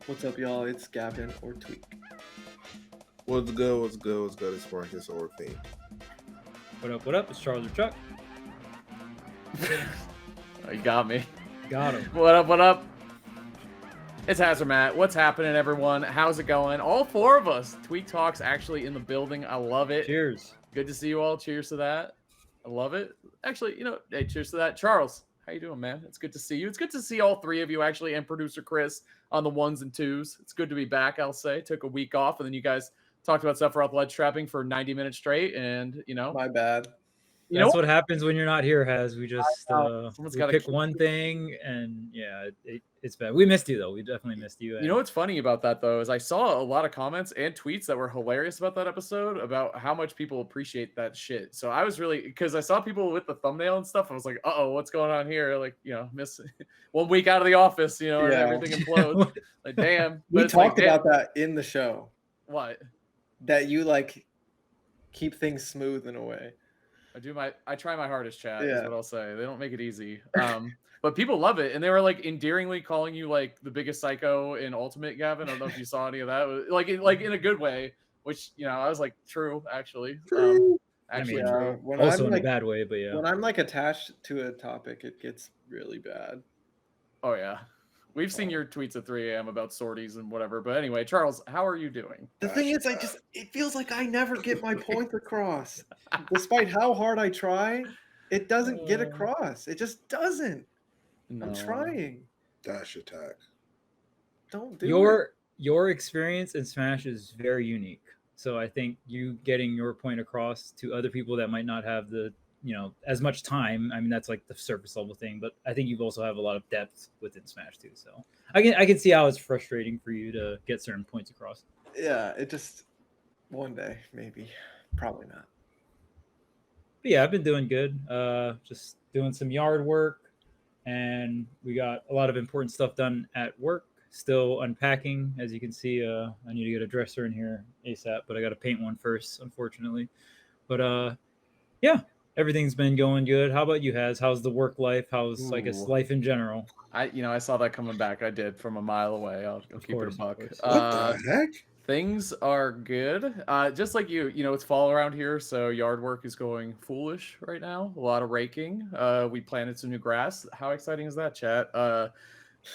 What's up, y'all? It's Gavin or Tweek. What's good? What's good? What's good? It's Marcus or Pink. What up? What up? It's Charles or Chuck. Oh, you got me. Got him. What up? What up? It's Hazmatt. What's happening, everyone? How's it going? All four of us. Tweek Talk's actually in the building. I love it. Cheers. Good to see you all. Cheers to that. I love it. Actually, hey, cheers to that. Charles, how you doing, man? It's good to see you. It's good to see all three of you, actually, and producer Chris on the ones and twos. It's good to be back, I'll say. Took a week off, and then you guys talked about stuff for ledge trapping for 90 minutes straight, and, My bad. That's what happens when you're not here, Haz. We just Someone's we gotta pick keep one thing, and yeah, it's bad. We missed you, though. We definitely missed you. You know what's funny about that, though, is I saw a lot of comments and tweets that were hilarious about that episode, about how much people appreciate that shit. So I was really, because I saw people with the thumbnail and stuff, I was like, uh-oh, what's going on here? Like, miss 1 week out of the office, and everything implodes. Like, damn. We talked about that in the show. What? That you, keep things smooth in a way. I try my hardest, chat, is Yeah. what I'll say. They don't make it easy. But people love it, and they were endearingly calling you the biggest psycho in Ultimate, Gavin. I don't know if you saw any of that. Like in a good way, which I was like, true, actually. True. Actually, true. true. Also in a bad way, but yeah. When I'm attached to a topic, it gets really bad. Oh yeah, we've seen your tweets at 3 a.m. about sorties and whatever. But anyway, Charles, how are you doing? The thing is, it feels like I never get my point across. Despite how hard I try, it doesn't get across. It just doesn't. No. I'm trying. Dash attack. Don't do it. Your experience in Smash is very unique. So I think you getting your point across to other people that might not have the as much time. I mean, that's the surface level thing, but I think you also have a lot of depth within Smash too. So I can see how it's frustrating for you to get certain points across. Yeah, it just one day maybe, probably not. But yeah, I've been doing good. Just doing some yard work, and we got a lot of important stuff done at work. Still unpacking, as you can see. I need to get a dresser in here ASAP, but I got to paint one first, unfortunately. But yeah, everything's been going good. How about you, Haz? How's the work life? How's I guess life in general? I saw that coming back. I did from a mile away. I'll keep it a buck. What the heck? Things are good. Just like you, it's fall around here, so yard work is going foolish right now. A lot of raking. We planted some new grass. How exciting is that, chat?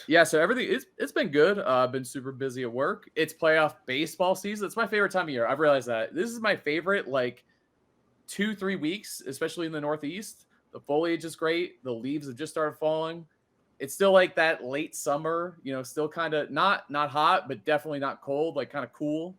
Yeah, so everything it's been good. I've been super busy at work. It's playoff baseball season. It's my favorite time of year. I've realized that. This is my favorite 2-3 weeks, especially in the Northeast. The foliage is great. The leaves have just started falling. It's still that late summer, still kind of not hot, but definitely not cold, kind of cool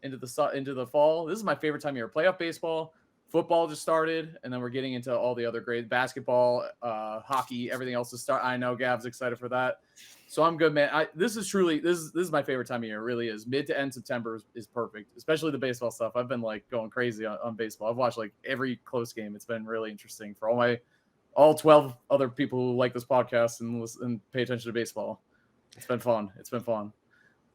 into the fall. This is my favorite time of year. Playoff baseball, football just started, and then we're getting into all the other grades, basketball, hockey, everything else to start. I know Gav's excited for that. So I'm good, man. This is my favorite time of year. It really is. Mid to end September is perfect, especially the baseball stuff. I've been going crazy on baseball. I've watched every close game. It's been really interesting for all 12 other people who like this podcast and listen and pay attention to baseball. It's been fun.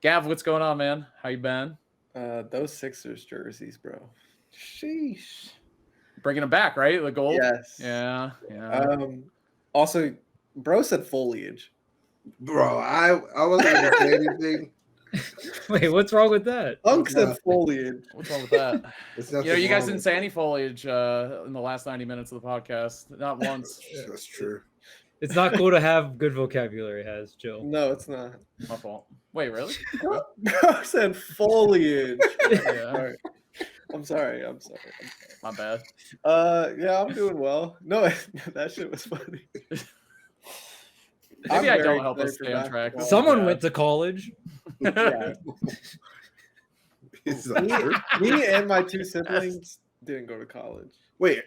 Gav, what's going on, man? How you been? Those Sixers jerseys, bro. Sheesh. Bringing them back, right? The gold? Yes. Yeah. Also, bro said foliage. Bro, I wasn't going to say anything. Wait, what's wrong with that? Unk said foliage. What's wrong with that? You guys didn't say it. any foliage in the last 90 minutes of the podcast. Not once. That's true. It's not cool to have good vocabulary, Haz. Chill. No, it's not. My fault. Wait, really? Bro said foliage. Yeah. I'm sorry. My bad. Yeah, I'm doing well. No, that shit was funny. Maybe I don't help us stay on track. Someone went to college. Yeah. Is that true? Me and my two siblings didn't go to college. Wait,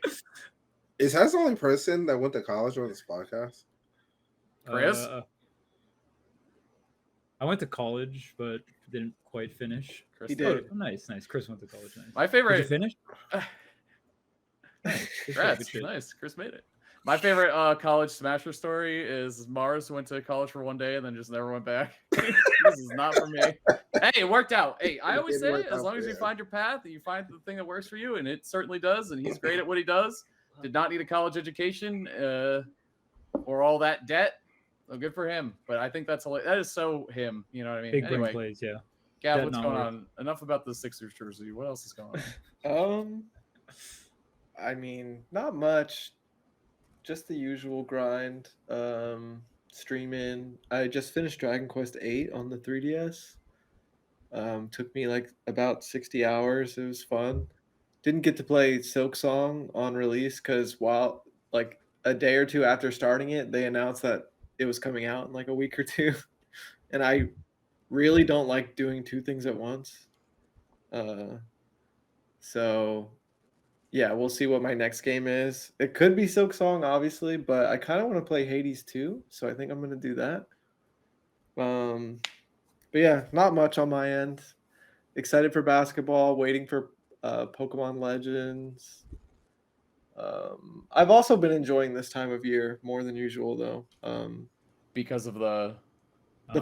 is Haz the only person that went to college on this podcast? Chris? I went to college, but didn't quite finish. Chris He did. Oh, nice. Chris went to college. Nice. My favorite. Did you finish? Congrats. Nice. Chris made it. My favorite college Smasher story is Mars went to college for 1 day and then just never went back. This is not for me. Hey, it worked out. Hey, I always say it, as long as you find your path and you find the thing that works for you, and it certainly does, and he's great at what he does. Did not need a college education or all that debt. Oh, good for him. But I think that is so him. You know what I mean? Big brain Anyway, plays, yeah. Gab, That what's not going work. on? Enough about the Sixers jersey. What else is going on? I mean, not much. Just the usual grind. Streaming. I just finished Dragon Quest VIII on the 3DS. Took me like about 60 hours. It was fun. Didn't get to play Silk Song on release because while like a day or two after starting it, they announced that it was coming out in like a week or two. And I really don't like doing two things at once. So yeah, we'll see what my next game is. It could be Silk Song, obviously, but I kind of want to play Hades too, so I think I'm gonna do that. But yeah, not much on my end. Excited for basketball, waiting for Pokemon Legends. I've also been enjoying this time of year more than usual, though. Because of the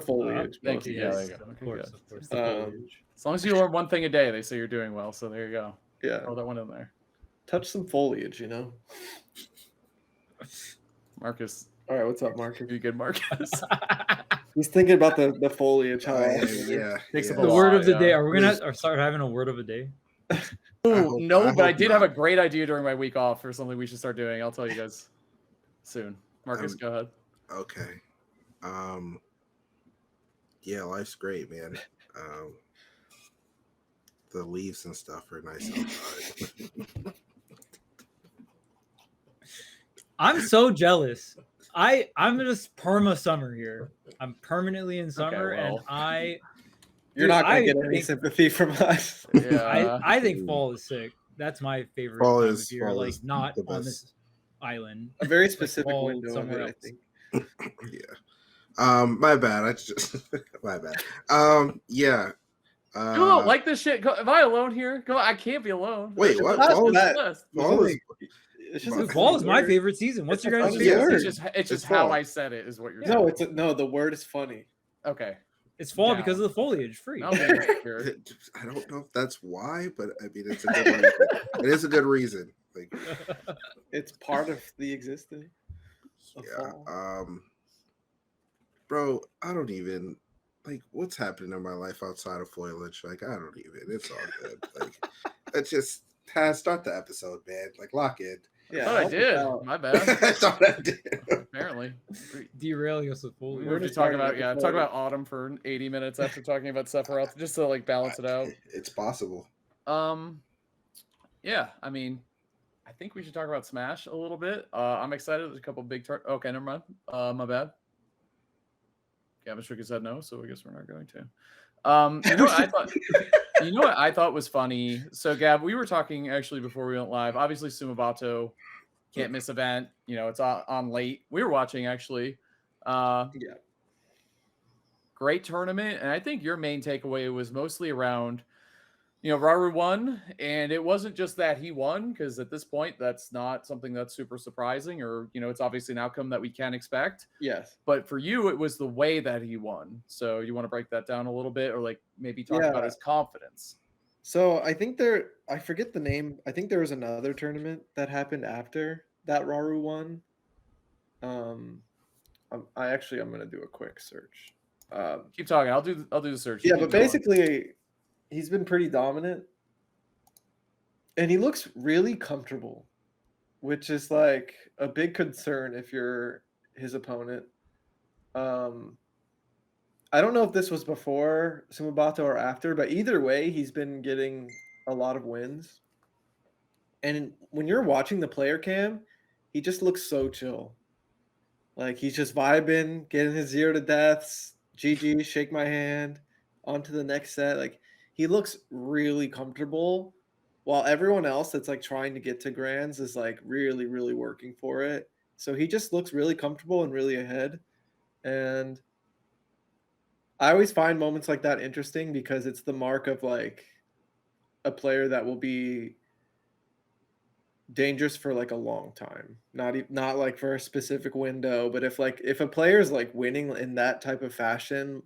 Foliage. thank you. mostly. Yeah, there you go. Of Okay, course, good. of course. The Um, foliage. As long as you learn one thing a day, they say you're doing well. So there you go. Yeah, Throw that one in there. touch some foliage, you know. Marcus, All right, what's up, Marcus? you good, Marcus? He's thinking about the foliage. How Takes up The a word lot, of the yeah. day. Are we gonna start having a word of a day? Ooh, no, but I hope did have not. a great idea during my week off for something we should start doing. I'll tell you guys soon. Marcus, go ahead. Okay. Yeah, life's great, man. The leaves and stuff are nice outside. I'm so jealous. I'm just perma summer here. I'm permanently in summer, well. and You're not gonna I get any think- sympathy from us. Yeah. I think fall is sick. That's my favorite Fall time is- of year. fall Like is not the on best. this island. A very Like specific fall window of somewhere it, I else. think. Yeah. My bad. I just my bad. Yeah. You don't like this shit. Am I alone here? Go. I can't be alone. Wait, what? Not Fall is, that- fall is It's just Dude, a fall funny is my word. favorite season. What's It's your a guys' funny favorite word. season? It's just It's how fall. I said it is what you're No, saying. the word is funny. Okay. It's fall Down. because of the foliage. Free. I'll get it here. I don't know if that's why, but I mean it's a good reason. It is a good reason. Like It's part of the existence. of yeah. fall. Bro, I don't even like what's happening in my life outside of foliage. Like I don't even. It's all good. Like it's just start the episode, man. Like lock in. I thought I help us did. out. My bad. I thought I did. Apparently. Derailing us with We foliage. were We're just just talking talking about about talk the about autumn for 80 minutes after talking about Sephiroth, just to like balance it out. It's possible. Yeah, I mean, I think we should talk about Smash a little bit. I'm excited. There's a couple big okay, never mind. My bad. Gavin shook his head no, so I guess we're not going to. You know what I thought? You know what I thought was funny? So, Gab, we were talking actually before we went live. Obviously, Sumabato can't miss event. You know, it's on late. We were watching actually. Yeah. Great tournament, and I think your main takeaway was mostly around, you know, Raru won, and it wasn't just that he won, because at this point, that's not something that's super surprising, or, you know, it's obviously an outcome that we can expect. Yes. But for you, it was the way that he won. So you want to break that down a little bit, or like maybe talk about his confidence? So I think I forget the name. I think there was another tournament that happened after that Raru won. I'm gonna do a quick search. Keep talking. I'll do the search. Yeah, Keep but going. basically, he's been pretty dominant, and he looks really comfortable, which is like a big concern if you're his opponent. I don't know if this was before Sumabato or after, but either way, he's been getting a lot of wins. And when you're watching the player cam, he just looks so chill. Like he's just vibing, getting his 0 to deaths. GG, shake my hand, on to the next set. Like he looks really comfortable, while everyone else that's like trying to get to grands is like really, really working for it. So he just looks really comfortable and really ahead. And I always find moments like that interesting because it's the mark of like a player that will be dangerous for like a long time. Not like for a specific window, but if a player is like winning in that type of fashion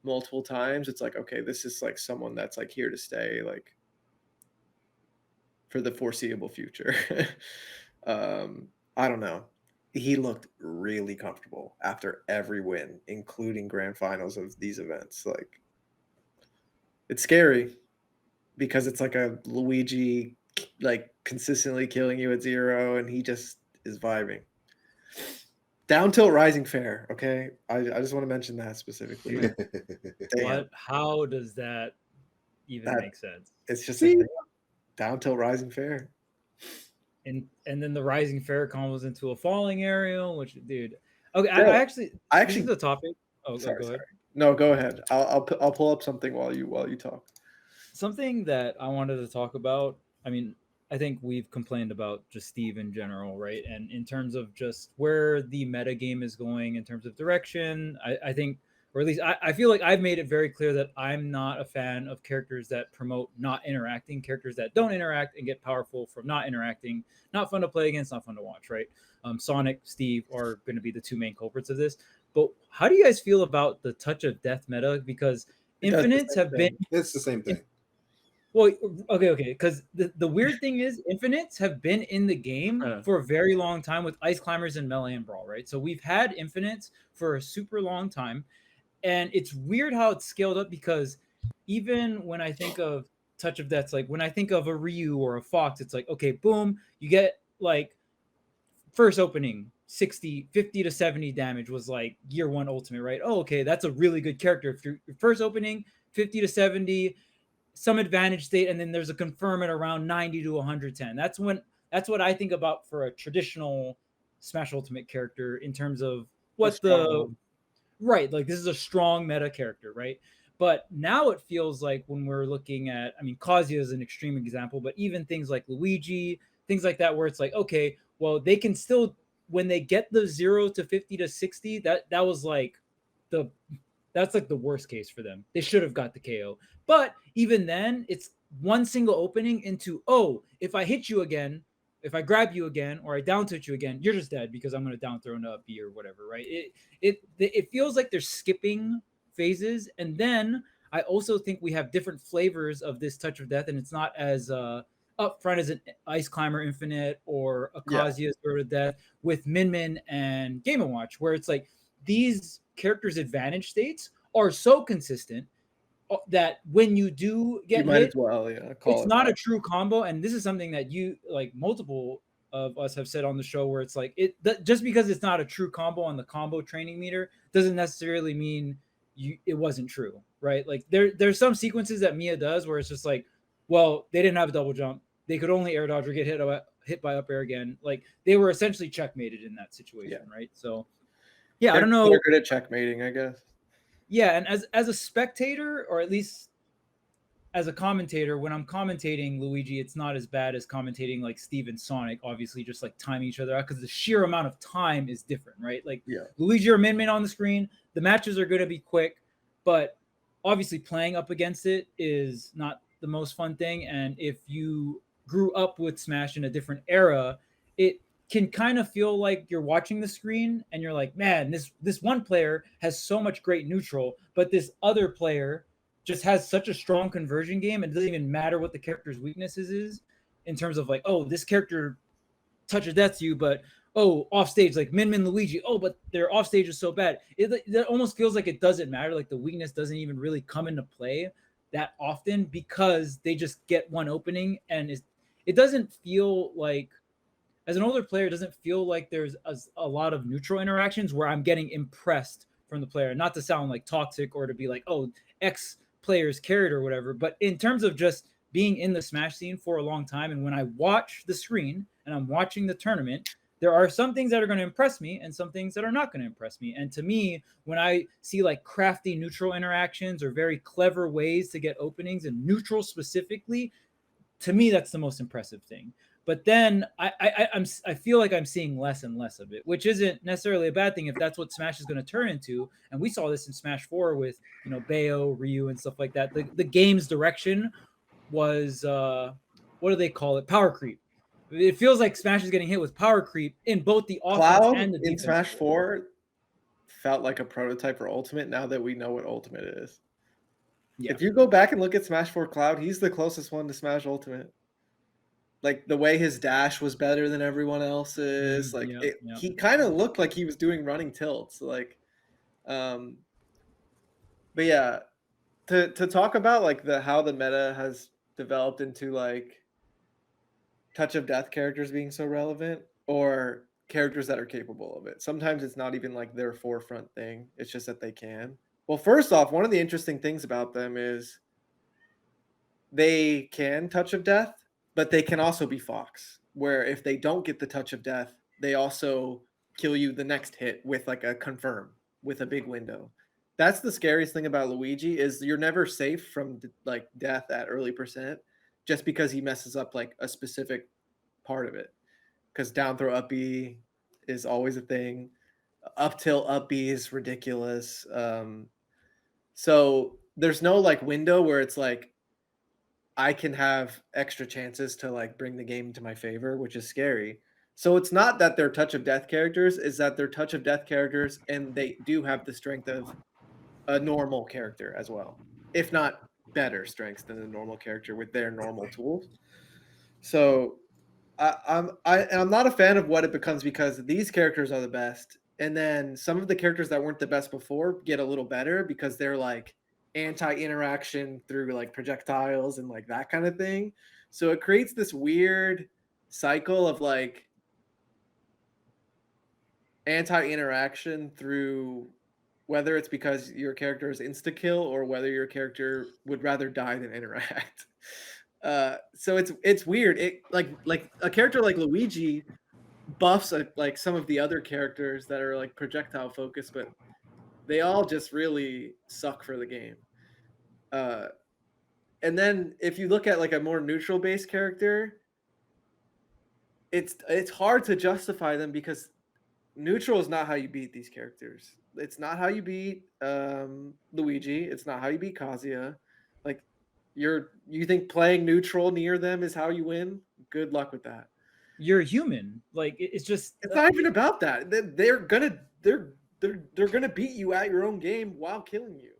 multiple times, it's like, okay, this is like someone that's like here to stay like for the foreseeable future. I don't know. he looked really comfortable after every win, including grand finals of these events. Like, it's scary because it's like a Luigi, like consistently killing you at 0, and he just is vibing. Down tilt rising fair, okay? I just want to mention that specifically. Damn, What? How does that even That- make sense? it's just See? a thing. Down tilt rising fair. And then the rising fair combos into a falling aerial, which, dude. Okay, Bro, I actually this is I the topic. Oh, sorry, go ahead. sorry. No, go ahead. I'll pull up something while you talk. Something that I wanted to talk about. I mean, I think we've complained about just Steve in general, right? And in terms of just where the meta game is going in terms of direction, I think, or at least I feel like I've made it very clear that I'm not a fan of characters that promote not interacting, characters that don't interact and get powerful from not interacting. Not fun to play against, not fun to watch, right? Sonic, Steve are going to be the two main culprits of this. But how do you guys feel about the touch of death meta? Because It does the infinites same have thing. been It's the same thing. well, okay. Because the weird thing is, infinites have been in the game for a very long time with ice climbers and melee and brawl, right? So we've had infinites for a super long time, and it's weird how it's scaled up because even when I think of touch of deaths, like when I think of a Ryu or a Fox, it's like, okay, boom, you get like first opening 60 50 to 70 damage was like year one ultimate, right? Oh, okay, that's a really good character. If your first opening 50 to 70, some advantage state, and then there's a confirm at around 90 to 110. That's what I think about for a traditional Smash Ultimate character in terms of what the right, like this is a strong meta character, right? But now it feels like when we're looking at, I mean, Kazuya is an extreme example, but even things like Luigi, things like that, where it's like, okay, well, they can still, when they get the 0 to 50 to 60, that was like the that's like the worst case for them. They should have got the KO. But even then, it's one single opening into, oh, if I hit you again, if I grab you again, or I down tilt you again, you're just dead because I'm going to down throw into a B or whatever, right? It feels like they're skipping phases. And then I also think we have different flavors of this touch of death, and it's not as upfront as an Ice Climber Infinite or a Kazuya Sword of Death with Min Min and Game & Watch, where it's like these characters' advantage states are so consistent that when you do get You might hit, as well, it's not a true combo. And this is something that you, like, multiple of us have said on the show, where it's like just because it's not a true combo on the combo training meter doesn't necessarily mean it wasn't true, right? Like there's some sequences that Mia does where it's just like, well, they didn't have a double jump, they could only air dodge or get hit by up air again. Like they were essentially checkmated in that situation, right? So yeah, I don't know. They're good at checkmating, I guess. Yeah, and as a spectator, or at least as a commentator, when I'm commentating Luigi, it's not as bad as commentating like Steve and Sonic, obviously just like timing each other out because the sheer amount of time is different, right? Like Luigi or Min Min on the screen, the matches are going to be quick, but obviously playing up against it is not the most fun thing. And if you grew up with Smash in a different era, it can kind of feel like you're watching the screen and you're like, man, this one player has so much great neutral, but this other player just has such a strong conversion game, and it doesn't even matter what the character's weaknesses is in terms of like, oh, this character touch of death to you, but oh, off stage, like Min Min Luigi, oh, but their off stage is so bad. It almost feels like it doesn't matter. Like the weakness doesn't even really come into play that often because they just get one opening, and it doesn't feel like, as an older player, it doesn't feel like there's a lot of neutral interactions where I'm getting impressed from the player. Not to sound like toxic or to be like, oh, X players carried or whatever, but in terms of just being in the Smash scene for a long time, and when I watch the screen and I'm watching the tournament, there are some things that are going to impress me and some things that are not going to impress me. And to me, when I see like crafty neutral interactions or very clever ways to get openings, and neutral specifically, to me, that's the most impressive thing. But then I feel like I'm seeing less and less of it, which isn't necessarily a bad thing if that's what Smash is going to turn into. And we saw this in Smash 4 with, Bayo, Ryu, and stuff like that. The game's direction was, what do they call it? Power creep. It feels like Smash is getting hit with power creep in both the offense Cloud and the in defense. Smash 4 felt like a prototype for Ultimate now that we know what Ultimate is. Yeah. If you go back and look at Smash 4 Cloud, he's the closest one to Smash Ultimate. Like the way his dash was better than everyone else's. Like Yep. he kind of looked like he was doing running tilts. Like, but yeah, to talk about like how the meta has developed into like touch of death characters being so relevant, or characters that are capable of it. Sometimes it's not even like their forefront thing. It's just that they can. Well, first off, one of the interesting things about them is they can touch of death, but they can also be Fox, where if they don't get the touch of death, they also kill you the next hit with like a confirm with a big window. That's the scariest thing about Luigi is you're never safe from like death at early percent just because he messes up like a specific part of it. Because down throw up B is always a thing. Up tilt up B is ridiculous. So there's no like window where it's like I can have extra chances to like bring the game to my favor, which is scary. So it's not that they're touch of death characters, is that they're touch of death characters and they do have the strength of a normal character as well, if not better strengths than a normal character with their normal tools. So I'm not a fan of what it becomes because these characters are the best, and then some of the characters that weren't the best before get a little better because they're like anti-interaction through like projectiles and like that kind of thing. So it creates this weird cycle of like anti-interaction through whether it's because your character is insta kill or whether your character would rather die than interact. So it's weird. It like a character like Luigi buffs like some of the other characters that are like projectile focused, but they all just really suck for the game. And then if you look at like a more neutral based character, it's hard to justify them because neutral is not how you beat these characters. It's not how you beat Luigi. It's not how you beat Kazuya. Like you think playing neutral near them is how you win? Good luck with that. You're human. Like it's just It's not even about that. They're gonna beat you at your own game while killing you.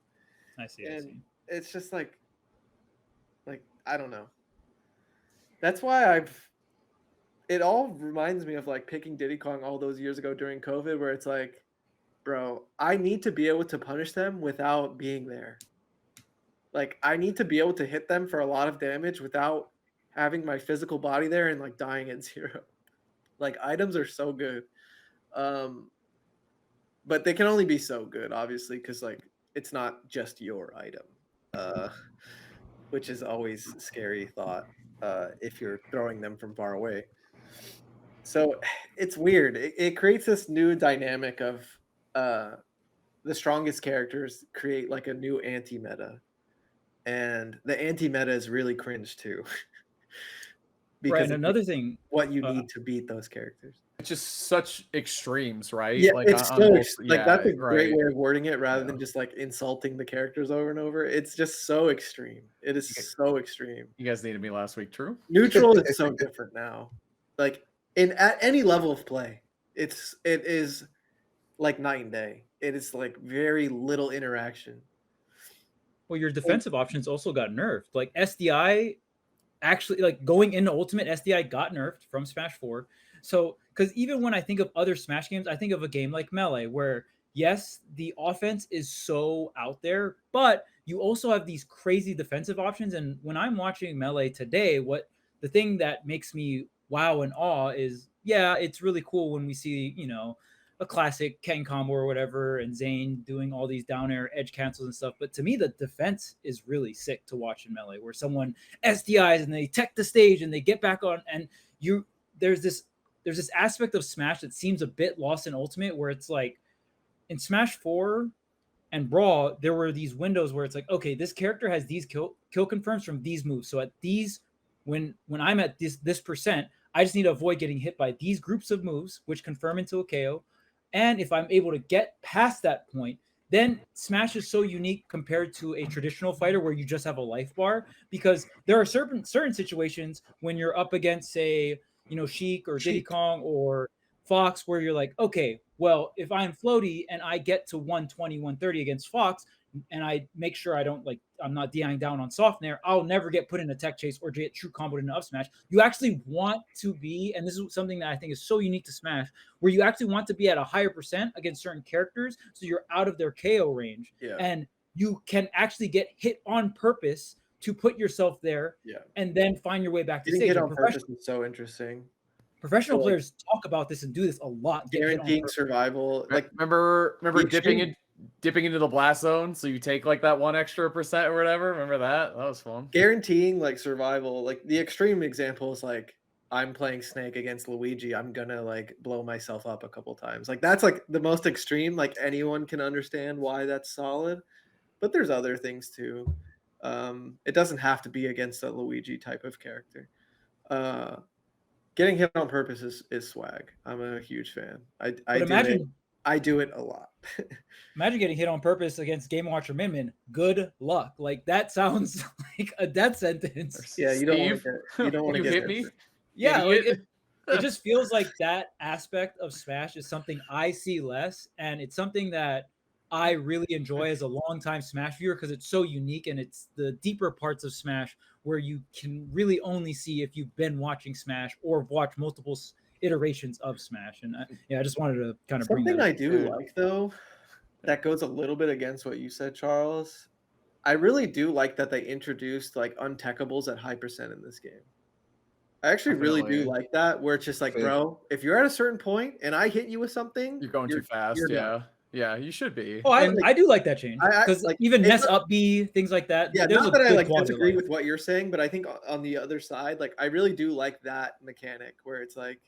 I see. And it's just like I don't know. That's why it all reminds me of like picking Diddy Kong all those years ago during COVID, where it's like, bro, I need to be able to punish them without being there. Like I need to be able to hit them for a lot of damage without having my physical body there and like dying at 0. Like items are so good. But they can only be so good, obviously, because like it's not just your item. Which is always a scary thought if you're throwing them from far away. So it's weird. It creates this new dynamic of the strongest characters create like a new anti-meta. And the anti-meta is really cringe too. Because right, and another thing, what you need to beat those characters. It's just such extremes, right? Yeah, like, it's so like that's a great way of wording it rather than just like insulting the characters over and over. It's just so extreme. It is so extreme. You guys needed me last week, true? Neutral is so different now. Like at any level of play, it is like night and day. It is like very little interaction. Well, your defensive options also got nerfed. Like SDI actually, like going into Ultimate, SDI got nerfed from Smash 4. So, because even when I think of other Smash games, I think of a game like Melee, where yes, the offense is so out there, but you also have these crazy defensive options. And when I'm watching Melee today, the thing that makes me wow and awe is, yeah, it's really cool when we see, a classic Ken combo or whatever, and Zane doing all these down air edge cancels and stuff. But to me, the defense is really sick to watch in Melee, where someone SDIs and they tech the stage and they get back on, and there's this aspect of Smash that seems a bit lost in Ultimate, where it's like in Smash 4 and Brawl, there were these windows where it's like, okay, this character has these kill confirms from these moves. So at these, when I'm at this percent, I just need to avoid getting hit by these groups of moves, which confirm into a KO. And if I'm able to get past that point, then Smash is so unique compared to a traditional fighter where you just have a life bar, because there are certain situations when you're up against, say, Sheik or Diddy Kong or Fox, where you're like, okay, well, if I'm floaty and I get to 120, 130 against Fox, and I make sure I'm not DIing down on soft nair, I'll never get put in a tech chase or get true comboed in an up smash. You actually want to be, and this is something that I think is so unique to Smash, where you actually want to be at a higher percent against certain characters, so you're out of their KO range, and you can actually get hit on purpose to put yourself there, and then find your way back to Getting stage. hit on purpose is so interesting. Professional players talk about this and do this a lot. Guaranteeing survival. Like remember dipping into the blast zone, so you take like that 1 extra percent or whatever. Remember that? That was fun. Guaranteeing like survival. Like the extreme example is like I'm playing Snake against Luigi. I'm gonna like blow myself up a couple times. Like that's like the most extreme. Like anyone can understand why that's solid, but there's other things too. It doesn't have to be against a Luigi type of character. Getting hit on purpose is swag. I'm a huge fan. I do it a lot. Imagine getting hit on purpose against Game Watcher Min. Good luck. Like that sounds like a death sentence. Yeah, you don't want to get hit me. Yeah, like it just feels like that aspect of Smash is something I see less, and it's something that I really enjoy as a longtime Smash viewer because it's so unique, and it's the deeper parts of Smash where you can really only see if you've been watching Smash or watched multiple iterations of Smash. And I just wanted to kind of bring that up. Something I do like though, that goes a little bit against what you said, Charles. I really do like that they introduced like untechables at high percent in this game. I actually really do like that, where it's just like, bro, if you're at a certain point and I hit you with something, you're going too fast. Yeah, you should be. Oh, I do like that change because like, even mess up B, things like that. Yeah, not that I like disagree with what you're saying, but I think on the other side, like I really do like that mechanic where it's like,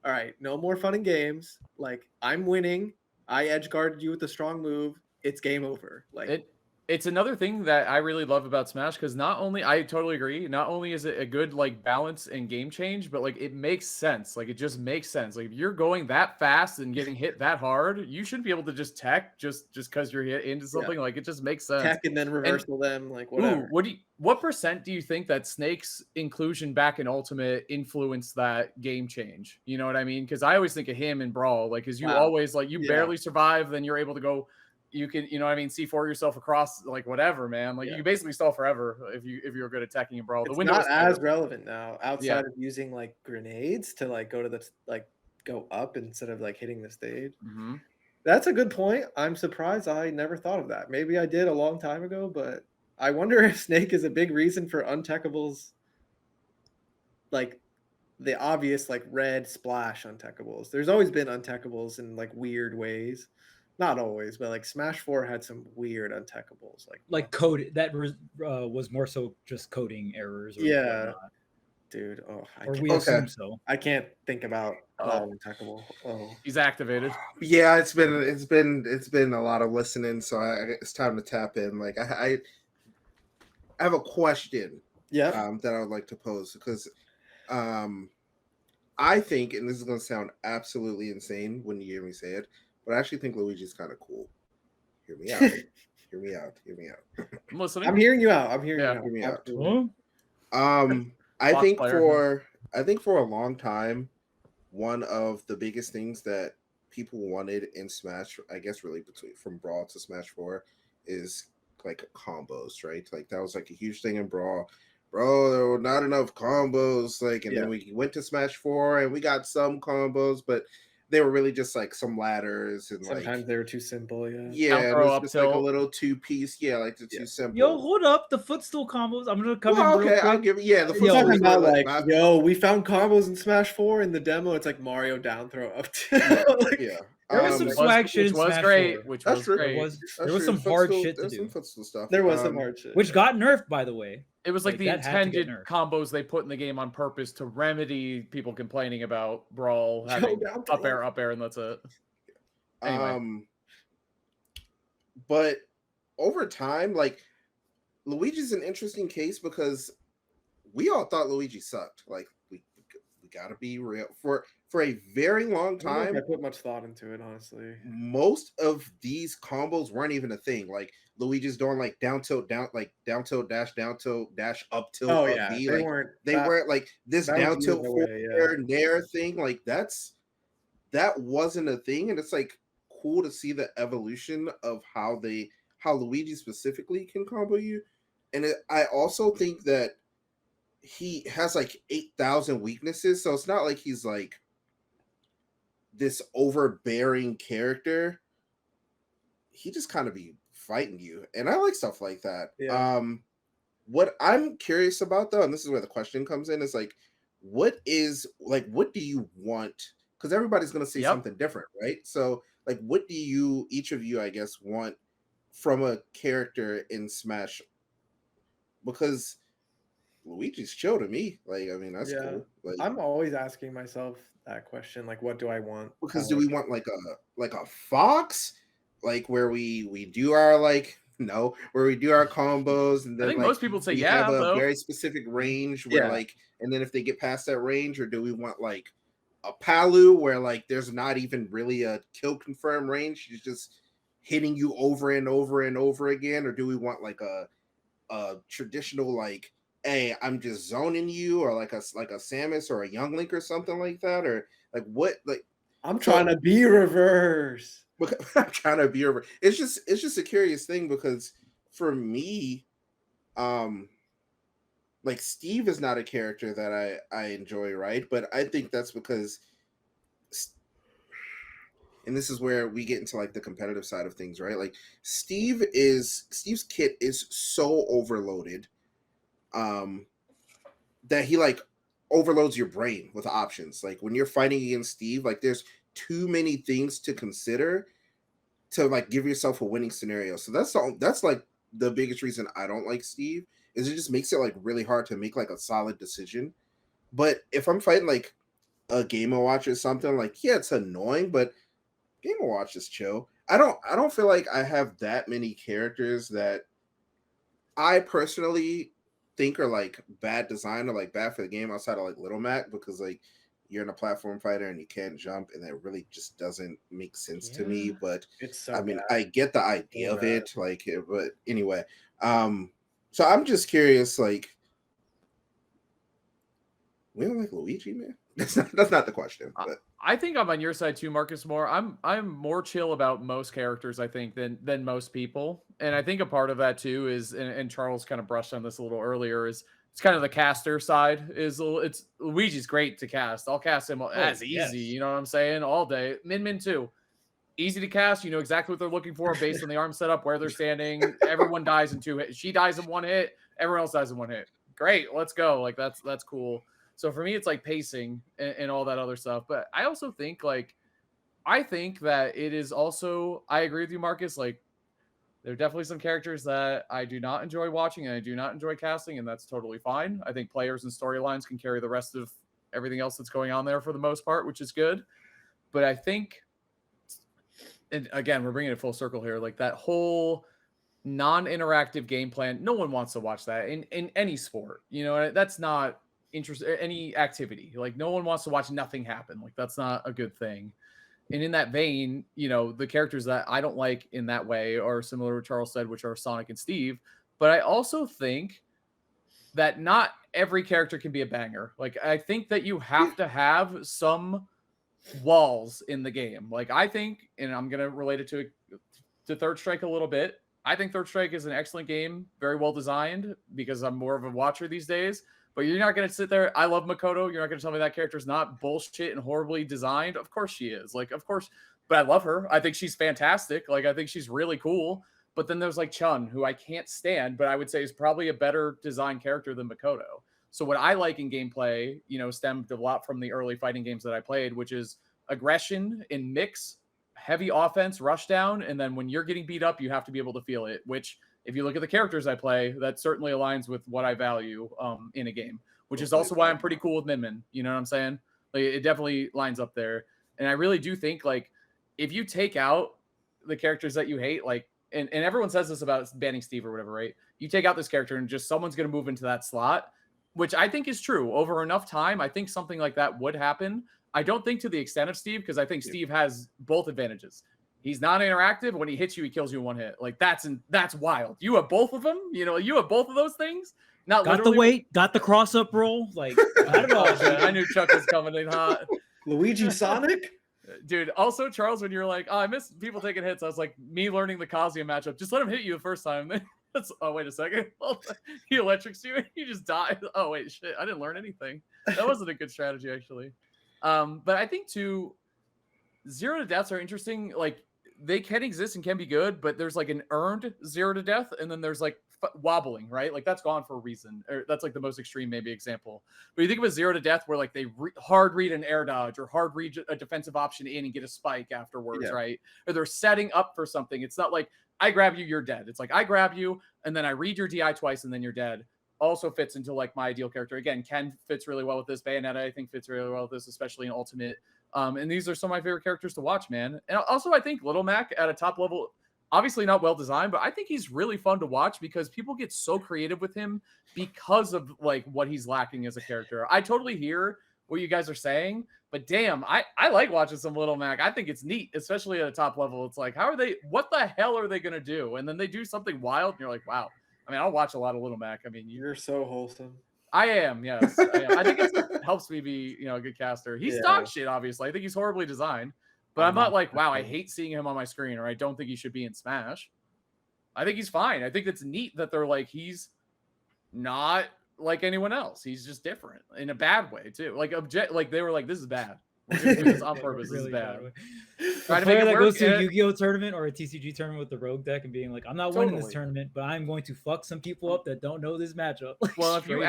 all right, no more fun and games. Like I'm winning. I edge guarded you with a strong move. It's game over. Like it's another thing that I really love about Smash, because not only, I totally agree, not only is it a good like balance and game change, but like it makes sense. Like it just makes sense. Like if you're going that fast and getting hit that hard, you shouldn't be able to just tech just because you're hit into something. Like it just makes sense. Tech and then reversal them, like whatever. What percent do you think that Snake's inclusion back in Ultimate influenced that game change? You know what I mean? Because I always think of him in Brawl, like because you always like you barely survive, then you're able to go. You can, you know what I mean, C4 yourself across, like whatever, man. Like you basically stall forever if you're good at attacking and Brawl. It's not as relevant now, outside of using like grenades to like go to the go up instead of like hitting the stage. Mm-hmm. That's a good point. I'm surprised I never thought of that. Maybe I did a long time ago, but I wonder if Snake is a big reason for untechables, like the obvious like red splash untechables. There's always been untechables in like weird ways. Not always, but like Smash 4 had some weird untechables, like code that was more so just coding errors. Or whatnot. Dude. Oh, assume so. I can't think about untechable. Oh, he's activated. Yeah, it's been a lot of listening, so it's time to tap in. Like I have a question. Yeah. That I would like to pose because, I think, and this is going to sound absolutely insane when you hear me say it, but I actually think Luigi's kind of cool. Hear me out. Hear me out. I'm listening. I'm hearing you out. Hear me out. I think for a long time, one of the biggest things that people wanted in Smash, I guess really from Brawl to Smash 4, is like combos, right? Like that was like a huge thing in Brawl. Bro, there were not enough combos. Like, and then we went to Smash 4 and we got some combos, but they were really just like some ladders, and sometimes they were too simple. Yeah, it was just like a little 2-piece. Yeah, like too simple. Yo, hold up, the footstool combos. I'm gonna come in. Real quick. I'll give the footstool. Talking about like, we found combos in Smash 4 in the demo. It's like Mario down throw up. There was some swag shit in Smash 4. Which was great. There was some hard shit to do. Some footstool stuff. There was some hard shit, which got nerfed, by the way. It was like the intended combos they put in the game on purpose to remedy people complaining about Brawl having up air, and that's it. Anyway. But over time, like Luigi's an interesting case because we all thought Luigi sucked. Like we gotta be real. For a very long time, I put much thought into it, honestly. Most of these combos weren't even a thing. Like Luigi's doing like down tilt, dash, up tilt. Oh, up B. They weren't like this down tilt nair thing. Like that wasn't a thing. And it's like cool to see the evolution of how how Luigi specifically can combo you. And I also think that he has like 8,000 weaknesses, so it's not like he's like this overbearing character. He just kind of be fighting you, and I like stuff like that. Yeah. What I'm curious about though, and this is where the question comes in, is like, what do you want? Because everybody's gonna say something different, right? So like, what do you, each of you, I guess, want from a character in Smash? Because Luigi's chill to me. Like, I mean, that's cool. Like, I'm always asking myself that question, like, what do I want? because do we want like a fox, like where we do our where we do our combos, and then I think like, most people say we yeah, have a though. very specific range where like, and then if they get past that range, or do we want like a Palu where like there's not even really a kill confirm range, she's just hitting you over and over and over again, or do we want like a traditional like, hey, I'm just zoning you, or like a Samus or a Young Link or something like that, or like what, like I'm trying to be reverse. I'm trying to be over. It's just a curious thing, because for me, like Steve is not a character that I enjoy, right? But I think that's because, and this is where we get into like the competitive side of things, right? Like Steve's kit is so overloaded, that he like overloads your brain with options. Like when you're fighting against Steve, like there's too many things to consider to like give yourself a winning scenario. So that's like the biggest reason I don't like Steve, is it just makes it like really hard to make like a solid decision. But if I'm fighting like a Game & Watch or something, like, yeah, it's annoying, but Game & Watch is chill. I don't feel like I have that many characters that I personally think are like bad design or like bad for the game, outside of like Little Mac, because like you're in a platform fighter and you can't jump, and that really just doesn't make sense to me. But It's so I mean, bad. I get the idea of it, like, but anyway, so I'm just curious, like, we don't like Luigi, man. That's not the question. But I think I'm on your side too, Marcus. I'm more chill about most characters, I think, than most people. And I think a part of that too is, and Charles kind of brushed on this a little earlier, is it's kind of the caster side. It's Luigi's great to cast. I'll cast him as easy, you know what I'm saying, all day. Min too. Easy to cast. You know exactly what they're looking for based on the arm setup, where they're standing. Everyone dies in 2 hits. She dies in 1 hit. Everyone else dies in 1 hit. Great, let's go. Like that's cool. So for me, it's like pacing and all that other stuff. But I also think I think that it is also, I agree with you, Marcus. Like there are definitely some characters that I do not enjoy watching and I do not enjoy casting, and that's totally fine. I think players and storylines can carry the rest of everything else that's going on there for the most part, which is good. But I think, and again, we're bringing it full circle here, like that whole non-interactive game plan, no one wants to watch that in any sport. You know, that's not interest, any activity. Like no one wants to watch nothing happen. Like that's not a good thing. And in that vein, you know, the characters that I don't like in that way are similar to what Charles said, which are Sonic and Steve. But I also think that not every character can be a banger. Like I think that you have to have some walls in the game. Like I think, and I'm gonna relate it to Third Strike a little bit. I think Third Strike is an excellent game, very well designed, because I'm more of a watcher these days. But you're not going to sit there. I love Makoto. You're not going to tell me that character's not bullshit and horribly designed. Of course she is. Like, of course. But I love her. I think she's fantastic. Like, I think she's really cool. But then there's like Chun, who I can't stand, but I would say is probably a better designed character than Makoto. So what I like in gameplay, you know, stemmed a lot from the early fighting games that I played, which is aggression in mix, heavy offense, rush down. And then when you're getting beat up, you have to be able to feel it, which, if you look at the characters I play, that certainly aligns with what I value in a game, which is also why I'm pretty cool with Min. You know what I'm saying? Like, it definitely lines up there. And I really do think, like, if you take out the characters that you hate, like, and everyone says this about banning Steve or whatever, right? You take out this character and just someone's going to move into that slot, which I think is true. Over enough time, I think something like that would happen. I don't think to the extent of Steve, because I think Steve has both advantages. He's not interactive. When he hits you, he kills you in 1 hit. Like that's wild. You have both of them. You know, you have both of those things. Not got the weight, got the cross up roll. Like I don't know. I knew Chuck was coming in hot. Luigi Sonic? Dude, also, Charles, when you're like, oh, I miss people taking hits, I was like, me learning the Kazuya matchup. Just let him hit you the first time. Oh, wait a second. He electrics you and you just die. Oh, wait, shit. I didn't learn anything. That wasn't a good strategy, actually. But I think, too, 0 to deaths are interesting. Like, they can exist and can be good, but there's like an earned 0 to death, and then there's like wobbling, right? Like that's gone for a reason. Or that's like the most extreme maybe example. But you think of a 0 to death where like they hard read an air dodge or hard read a defensive option in and get a spike afterwards, right? Or they're setting up for something. It's not like I grab you, you're dead. It's like I grab you and then I read your DI twice and then you're dead. Also fits into like my ideal character. Again, Ken fits really well with this. Bayonetta, I think, fits really well with this, especially in Ultimate. And these are some of my favorite characters to watch, man. And also, I think Little Mac at a top level, obviously not well designed, but I think he's really fun to watch because people get so creative with him because of like what he's lacking as a character. I totally hear what you guys are saying, but damn, I like watching some Little Mac. I think it's neat, especially at a top level. It's like, what the hell are they going to do? And then they do something wild and you're like, wow. I mean, I'll watch a lot of Little Mac. I mean, you're so wholesome. I am, yes. I think it helps me be, a good caster. He's dog shit, obviously. I think he's horribly designed, but I'm not like, wow, I hate seeing him on my screen, or I don't think he should be in Smash. I think he's fine. I think it's neat that they're like, he's not like anyone else. He's just different in a bad way too. Like they were like, this is bad. We're gonna do this on purpose. Really this is bad. A player that goes to a Yu-Gi-Oh tournament or a TCG tournament with the rogue deck and being like, I'm not winning this tournament, but I'm going to fuck some people up that don't know this matchup. Like, well, if you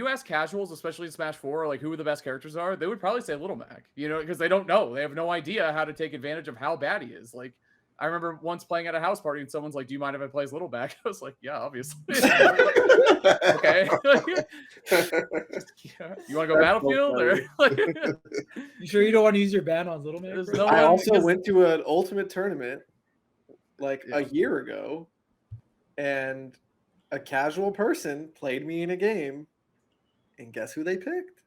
ask casuals, especially in Smash 4, like who the best characters are, they would probably say Little Mac, because they don't know. They have no idea how to take advantage of how bad he is. Like, I remember once playing at a house party and someone's like, do you mind if I play as Little Mac? I was like, yeah, obviously. Okay. You want to go Battlefield? Or you sure you don't want to use your ban on Little Mac? I also went to an Ultimate tournament like a year ago, and a casual person played me in a game, and guess who they picked?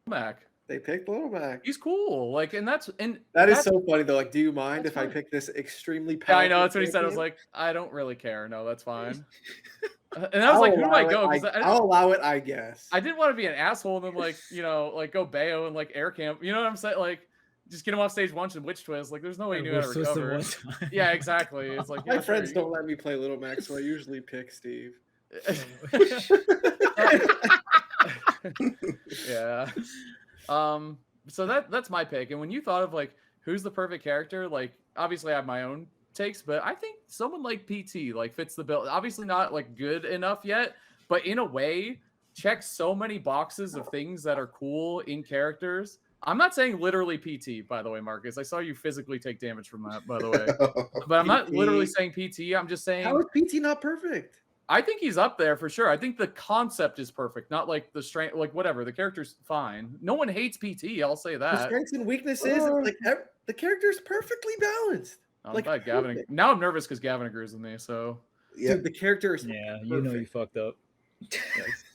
Mac. They picked Little Mac. He's cool. Like, that is so funny though. Like, do you mind if I pick this extremely powerful? Yeah, I know. That's what he said. I was like, I don't really care. No, that's fine. And I was like, who do I go? I'll allow it, I guess. I didn't want to be an asshole and then like go Bayo and like air camp. You know what I'm saying? Like, just get him off stage once and witch twist. Like, there's no way he knew how to recover. Yeah, exactly. It's like my friends don't let me play Little Mac, so I usually pick Steve. Yeah. So that's my pick. And when you thought of like who's the perfect character, like obviously I have my own takes, but I think someone like PT like fits the bill. Obviously not like good enough yet, but in a way checks so many boxes of things that are cool in characters. I'm not saying literally PT, by the way, Marcus. I saw you physically take damage from that, by the way. But I'm not literally saying PT. I'm just saying, how is PT not perfect? I think he's up there for sure. I think the concept is perfect, not like the strength, like whatever. The character's fine. No one hates PT. I'll say that. The strengths and weaknesses, like the character's perfectly balanced. Like Gavin. Now I'm nervous because Gavin agrees with me. So yeah, the character is perfect. You fucked up.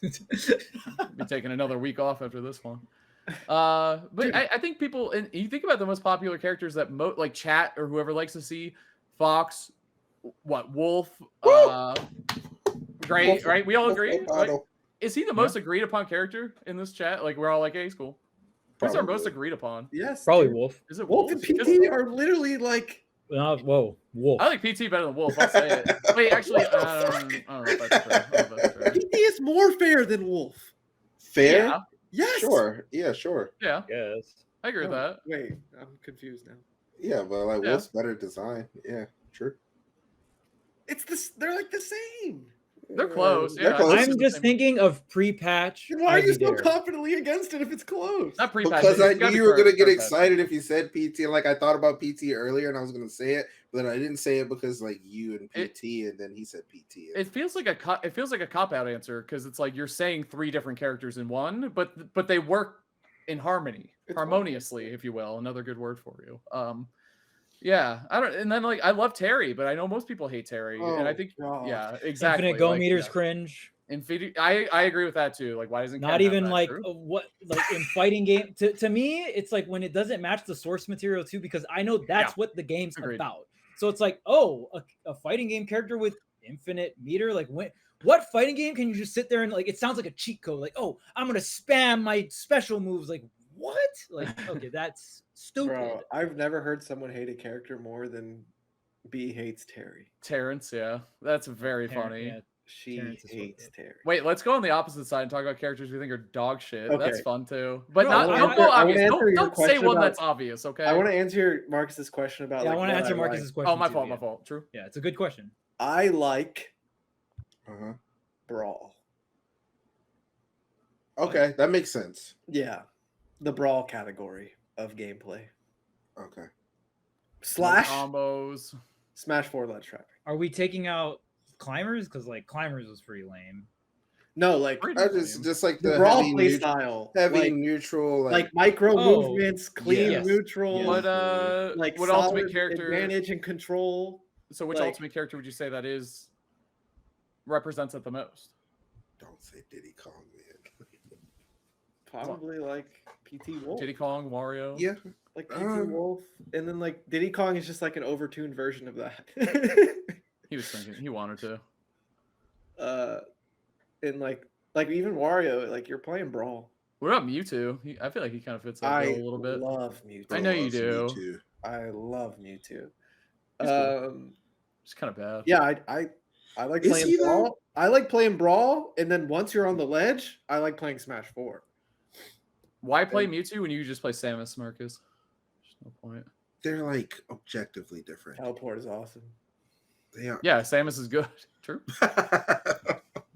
Be taking another week off after this one. But I think people, and you think about the most popular characters that like chat or whoever likes to see, Fox, Wolf, great, right? We all agree. Like, is he the most agreed upon character in this chat? Like, we're all like, hey, he's cool. Who's our most agreed upon? Yes, probably Wolf. Is it Wolf and PT are literally like. Whoa, Wolf. I like PT better than Wolf. I'll say it. Wait, actually, I don't know if that's fair. PT is more fair than Wolf. Fair? Yeah. Yes. Sure. Yeah, sure. Yeah. Yes. I agree with that. Wait, I'm confused now. Yeah, but like Wolf's better design. Yeah, true. It's this. They're like the same. They're close. They're yeah. close. I'm just thinking of pre-patch. Then why are you so confidently against it if it's close? Not pre-patch. Because I knew you were gonna get excited if you said PT. Like I thought about PT earlier, and I was gonna say it, but then I didn't say it because like you and PT, and then he said PT. It feels like a cop-out answer because it's like you're saying three different characters in one, but they work in harmoniously, if you will. Another good word for you. Yeah, I don't, and then like I love Terry, but I know most people hate Terry, and I think yeah, exactly. Infinite Go meters cringe. I agree with that too. Like, why doesn't not even like what like in fighting game to me? It's like when it doesn't match the source material too, because I know that's what the game's about. So it's like, oh, a fighting game character with infinite meter, like what fighting game can you just sit there and like it sounds like a cheat code? Like, oh, I'm gonna spam my special moves. Like, what? Like, okay, that's stupid. Bro, I've never heard someone hate a character more than B hates Terry. Terrence, yeah, that's very Terrence- funny. yeah, She Terrence is hates fucked Terry. Wait, let's go on the opposite side and talk about characters we think are dog shit. That's Okay. fun too. But Bro, not I don't wanna go answer- I wanna obvious. answer your Don't say question one about- that's obvious, okay? I want to answer Marcus's question about. Yeah, like, I want to what answer I Marcus's like. question. Oh, my too, fault, yeah. my fault. True. Yeah, it's a good question. I like Uh-huh. Brawl. Okay, that makes sense. Yeah, the Brawl category of gameplay. Okay. Slash Combos. Smash 4 ledge trapping. Are we taking out climbers? Because like climbers was pretty lame. No, like Pretty I lame. just like the the Brawl heavy, play neutral, style. heavy like, neutral, like micro Oh, movements, clean yes. neutral, Yes. What like what solid ultimate character advantage and control. so which like- ultimate character would you say that is represents it the most? Don't say Diddy Kong, man. Probably like PT Wolf. Diddy Kong, Wario. Yeah. Like PT Wolf. And then like Diddy Kong is just like an overtuned version of that. He was thinking he wanted to. And like even Wario, like you're playing Brawl. What about Mewtwo? I feel like he kind of fits that I bill a little bit. love Mewtwo. I know you loves do. Mewtwo. I love Mewtwo. He's cool. It's kind of bad. Yeah, I like Is playing he, though? Brawl. I like playing Brawl, and then once you're on the ledge, I like playing Smash 4. Why play Mewtwo when you could just play Samus, Marcus? There's no point. They're like objectively different. Teleport is awesome. They are. Yeah, Samus is good. True.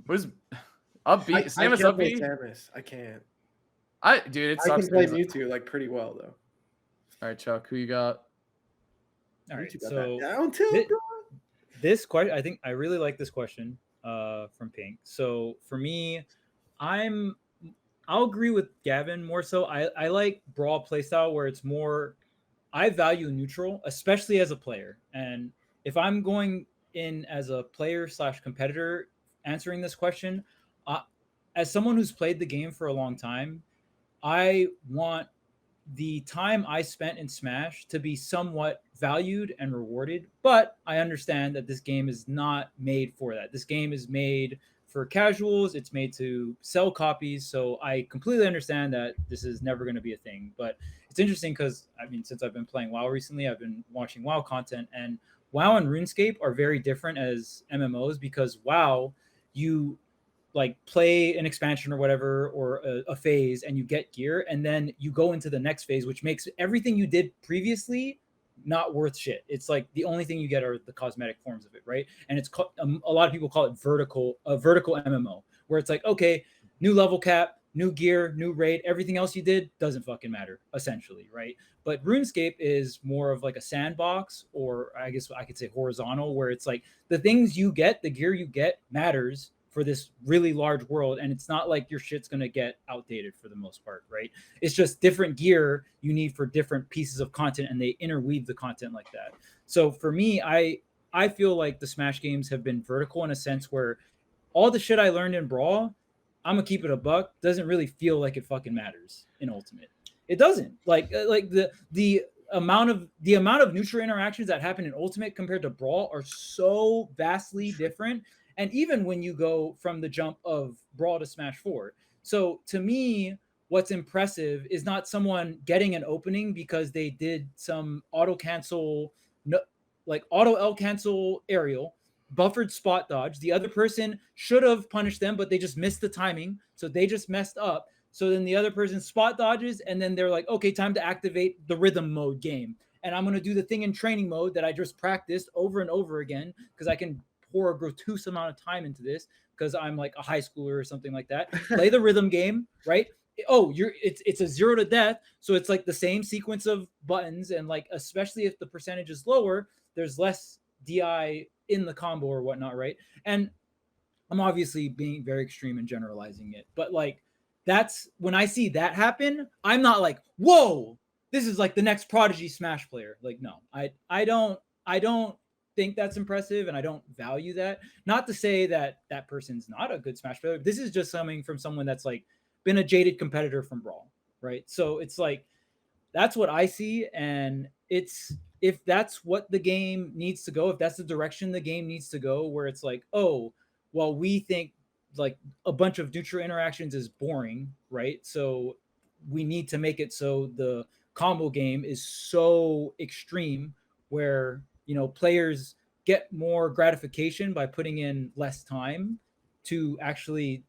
What is up B? I Samus can't up play B? Samus. I can't. Dude, it I sucks. can play things- Mewtwo like pretty well though. All right, Chuck, who you got? All right, Mewtwo got so that down too, thi- bro. this question, I think I really like this question from Pink. So for me, I'll agree with Gavin more so. I like Brawl playstyle where it's more, I value neutral, especially as a player. And if I'm going in as a player / competitor answering this question, as someone who's played the game for a long time, I want the time I spent in Smash to be somewhat valued and rewarded, but I understand that this game is not made for that. This game is made for casuals. It's made to sell copies. So I completely understand that this is never going to be a thing. But it's interesting because, I mean, since I've been playing WoW recently, I've been watching WoW content, and WoW and RuneScape are very different as MMOs because WoW, you like play an expansion or whatever, or a phase, and you get gear, and then you go into the next phase, which makes everything you did previously not worth shit. It's like the only thing you get are the cosmetic forms of it, right? And it's a lot of people call it a vertical MMO, where it's like, okay, new level cap, new gear, new raid, everything else you did doesn't fucking matter, essentially, right? But RuneScape is more of like a sandbox, or I guess I could say horizontal, where it's like the things you get, the gear you get matters for this really large world, and it's not like your shit's gonna get outdated for the most part, right? It's just different gear you need for different pieces of content, and they interweave the content like that. So for me, I feel like the Smash games have been vertical in a sense where all the shit I learned in Brawl, I'm gonna keep it a buck, doesn't really feel like it fucking matters in Ultimate. It doesn't. Like the amount of neutral interactions that happen in Ultimate compared to Brawl are so vastly different. And even when you go from the jump of Brawl to Smash 4. So to me, what's impressive is not someone getting an opening because they did some auto L cancel aerial, buffered spot dodge. The other person should have punished them, but they just missed the timing. So they just messed up. So then the other person spot dodges, and then they're like, okay, time to activate the rhythm mode game. And I'm going to do the thing in training mode that I just practiced over and over again because I can pour a gratuitous amount of time into this because I'm like a high schooler or something like that. Play the rhythm game, right? Oh, it's a 0 to death, so it's like the same sequence of buttons, and like especially if the percentage is lower, there's less DI in the combo or whatnot, right? And I'm obviously being very extreme and generalizing it, but like that's when I see that happen, I'm not like, whoa, this is like the next Prodigy Smash player. Like, no, I don't think that's impressive, and I don't value that. Not to say that that person's not a good Smash player. This is just coming from someone that's like been a jaded competitor from Brawl, right? So it's like that's what I see, and it's if that's what the game needs to go, if that's the direction the game needs to go, where it's like, oh, well, we think like a bunch of neutral interactions is boring, right? So we need to make it so the combo game is so extreme where, players get more gratification by putting in less time to actually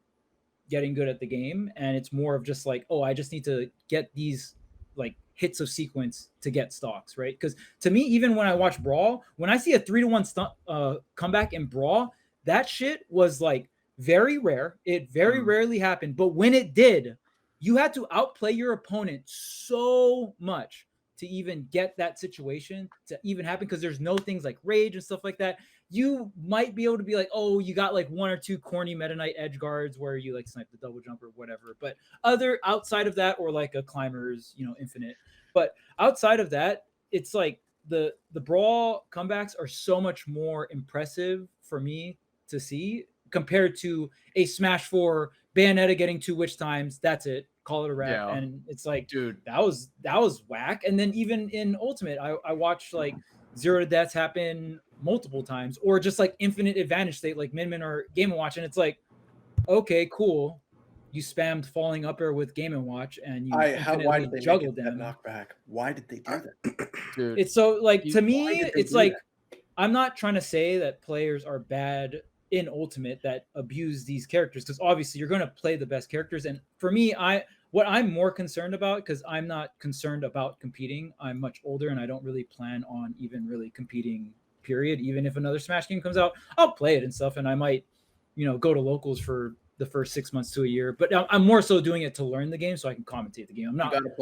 getting good at the game, and it's more of just like, oh, I just need to get these like hits of sequence to get stocks, right? Because to me, even when I watch Brawl, when I see a 3-1 comeback in Brawl, that shit was like very rare. It very rarely happened, but when it did, you had to outplay your opponent so much to even get that situation to even happen, because there's no things like rage and stuff like that. You might be able to be like, oh, you got like 1 or 2 corny Meta Knight edge guards where you like snipe the double jump or whatever. But outside of that, or like a climber's, infinite. But outside of that, it's like the Brawl comebacks are so much more impressive for me to see compared to a Smash 4 Bayonetta getting 2 witch times. That's it. Call it a wrap. Yeah. And it's like, Dude, that was whack. And then even in Ultimate, I watched like 0 to deaths happen multiple times, or just like infinite advantage state like Min or Game & Watch, and it's like, okay, cool, you spammed falling up air with Game & Watch and you why did they juggled make it that them. knockback? Why did they do that? dude, It's so like, to Why me, did they it's do like, that? I'm not trying to say that players are bad in Ultimate that abuse these characters, because obviously you're going to play the best characters. And for me, what I'm more concerned about, because I'm not concerned about competing, I'm much older and I don't really plan on even really competing, period. Even if another Smash game comes out, I'll play it and stuff, and I might, go to locals for the first 6 months to a year. But I'm more so doing it to learn the game so I can commentate the game. I'm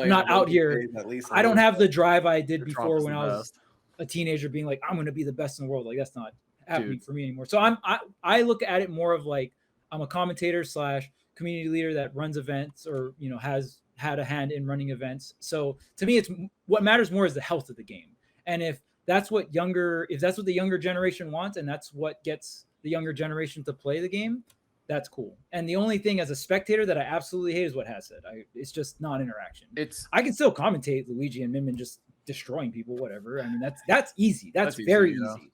not out here. I don't have the drive I did before when I was a teenager, being like, I'm going to be the best in the world. Like, that's not happening for me anymore. So I look at it more of like, I'm a commentator / community leader that runs events, or has had a hand in running events. So to me, it's what matters more is the health of the game. And if that's what the younger generation wants, and that's what gets the younger generation to play the game, that's cool. And the only thing as a spectator that I absolutely hate is what Haz said. It's just non-interaction. I can still commentate Luigi and Min just destroying people, whatever. I mean, that's easy. That's very easy.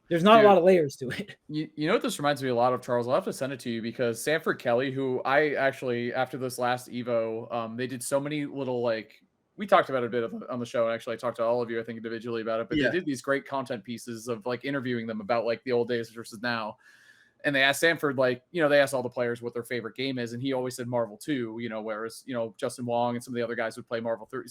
There's not a lot of layers to it. You know what this reminds me a lot of, Charles? I'll have to send it to you, because Sanford Kelly, who I actually, after this last Evo, they did so many little, like, we talked about it a bit on the show, and actually I talked to all of you, I think, individually about it, but they did these great content pieces of like interviewing them about like the old days versus now. And they asked Sanford, like, they asked all the players what their favorite game is, and he always said Marvel 2, whereas, Justin Wong and some of the other guys would play Marvel 3,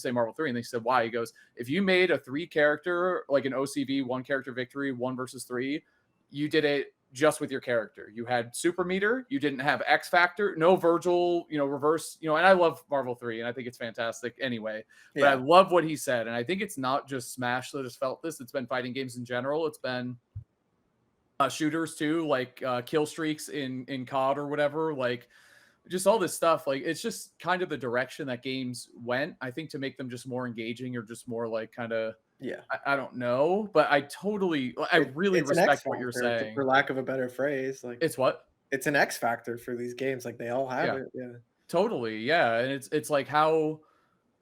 and they said, why? He goes, if you made a 3-character, like an OCV, 1-character victory, 1 versus 3, you did it just with your character. You had super meter, you didn't have X Factor, no Virgil, reverse, and I love Marvel 3, and I think it's fantastic anyway. But I love what he said, and I think it's not just Smash that has felt this, it's been fighting games in general, it's been shooters too, like kill streaks in COD or whatever, like just all this stuff. Like, it's just kind of the direction that games went, I think, to make them just more engaging, or just more like kind of, I don't know, but I really respect what you're saying, for lack of a better phrase. Like, it's an X factor for these games. Like, they all have it. Totally. And it's like, how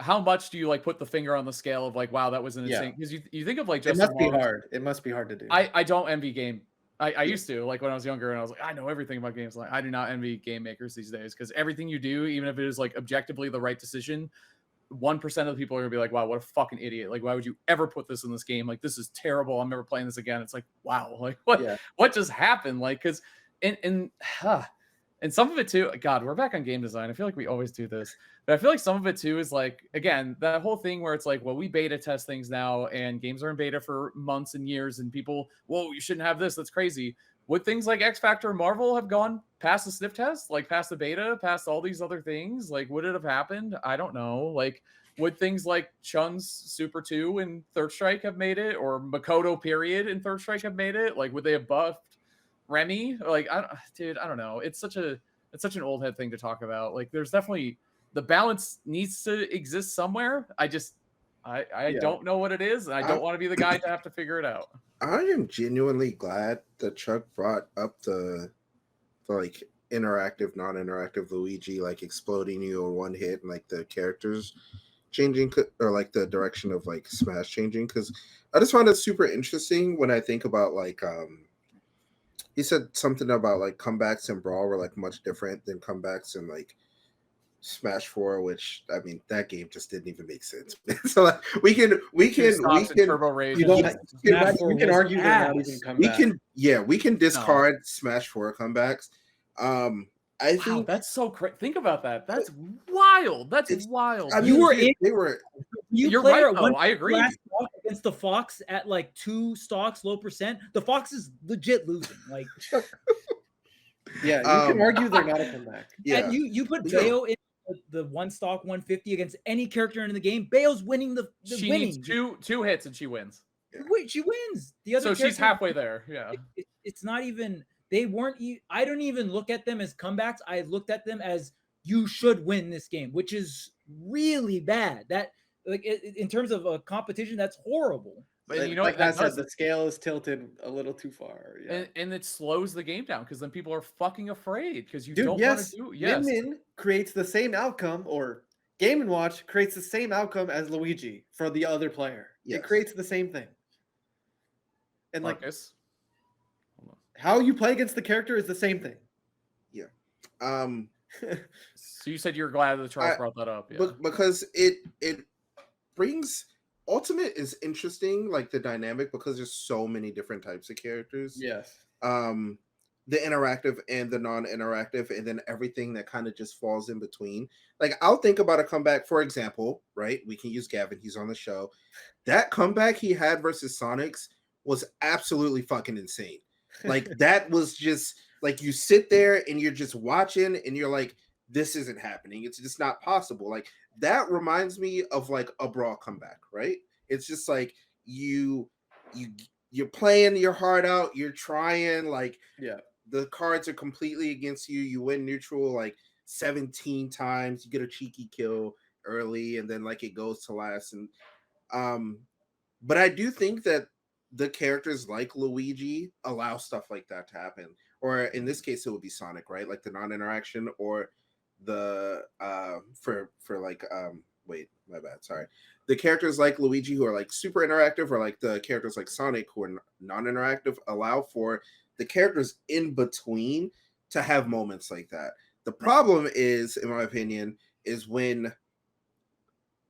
much do you like put the finger on the scale of like, wow, that was an insane, because you think of like, it must be hard. It must be hard to do. I don't envy game. I used to, like, when I was younger, and I was like, I know everything about games. Like, I do not envy game makers these days, because everything you do, even if it is like objectively the right decision, 1% of the people are gonna be like, wow, what a fucking idiot. Like, why would you ever put this in this game? Like, this is terrible. I'm never playing this again. It's like, wow, like what just happened? Like, because and some of it too, God, we're back on game design. I feel like we always do this, but I feel like some of it too is like, again, that whole thing where it's like, well, we beta test things now, and games are in beta for months and years, and people, whoa, you shouldn't have this. That's crazy. Would things like X Factor and Marvel have gone past the sniff test, like past the beta, past all these other things? Like, would it have happened? I don't know. Like, would things like Chun's Super 2 and Third Strike have made it, or Makoto period and Third Strike have made it? Like, would they have buffed Remy? Like, dude, I don't know. It's such an old head thing to talk about. Like, there's definitely, the balance needs to exist somewhere. I don't know what it is, and I don't want to be the guy to have to figure it out. I am genuinely glad that Chuck brought up the like interactive, non-interactive Luigi, like exploding you in one hit, and like the characters changing, or like the direction of like Smash changing, because I just found it super interesting when I think about like he said something about like comebacks in Brawl were like much different than comebacks in like Smash 4, which I mean that game just didn't even make sense. So like, we can Turbo Rage. You don't. Yeah. You Smash 4 can was argue they're not even ass. comebacks. we can discard Smash 4 comebacks. I Wow, think that's so crazy. Think about that. That's wild. That's It's- wild. I mean, You were dude, in- they were You You're play right, her at though. one I agree. last stock against the Fox at like 2 stocks, low percent. The Fox is legit losing. Like, Yeah, you can Um, argue they're not a comeback. yeah. and you put No. Bayo in the 1 stock 150 against any character in the game. Bayo's winning the She winning. needs two hits and she wins. Wait, she wins. The other So she's character- halfway there. Yeah. It's not even. They weren't. I don't even look at them as comebacks. I looked at them as you should win this game, which is really bad. That like in terms of a competition, that's horrible. But you know like what? I That said, does, the scale is tilted a little too far. Yeah. and it slows the game down because then people are fucking afraid because you Dude, don't want yes, to do. Yes. Min Min creates the same outcome, or Game & Watch creates the same outcome as Luigi for the other player. Yes. It creates the same thing. And like Marcus. how you play against the character is the same thing. um So you said you're glad that Charles I- brought that up. Yeah. because it brings Ultimate is interesting, like the dynamic, because there's so many different types of characters. Yes. The interactive and the non-interactive, and then everything that kind of just falls in between. Like I'll think about a comeback, for example, right? We can use Gavin, he's on the show. That comeback he had versus Sonics was absolutely fucking insane. Like that was just like you sit there and you're just watching and you're like, this isn't happening. It's just not possible. Like that reminds me of like a Brawl comeback, right? It's just like you're playing your heart out, you're trying, like Yeah. the cards are completely against you. You win neutral like 17 times, you get a cheeky kill early, and then like it goes to last. And but I do think that the characters like Luigi allow stuff like that to happen. Or in this case, it would be Sonic, right? Like the non-interaction, or the for like wait, my bad, sorry. The characters like Luigi who are like super interactive, or like the characters like Sonic who are non-interactive, allow for the characters in between to have moments like that. The problem is, in my opinion, is when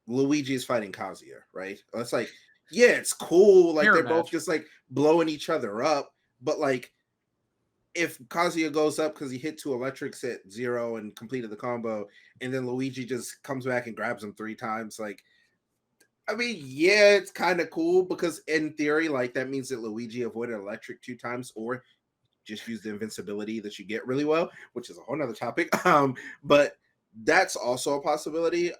Luigi is fighting Kazuya, right? It's like, yeah, it's cool. Like Mirror they're both match. just like blowing each other up. But like, if Kazuya goes up because he hit 2 electrics at 0 and completed the combo, and then Luigi just comes back and grabs him 3 times, like, I mean, yeah, it's kind of cool because in theory, like that means that Luigi avoided electric 2 times, or just use the invincibility that you get really well, which is a whole nother topic. But that's also a possibility.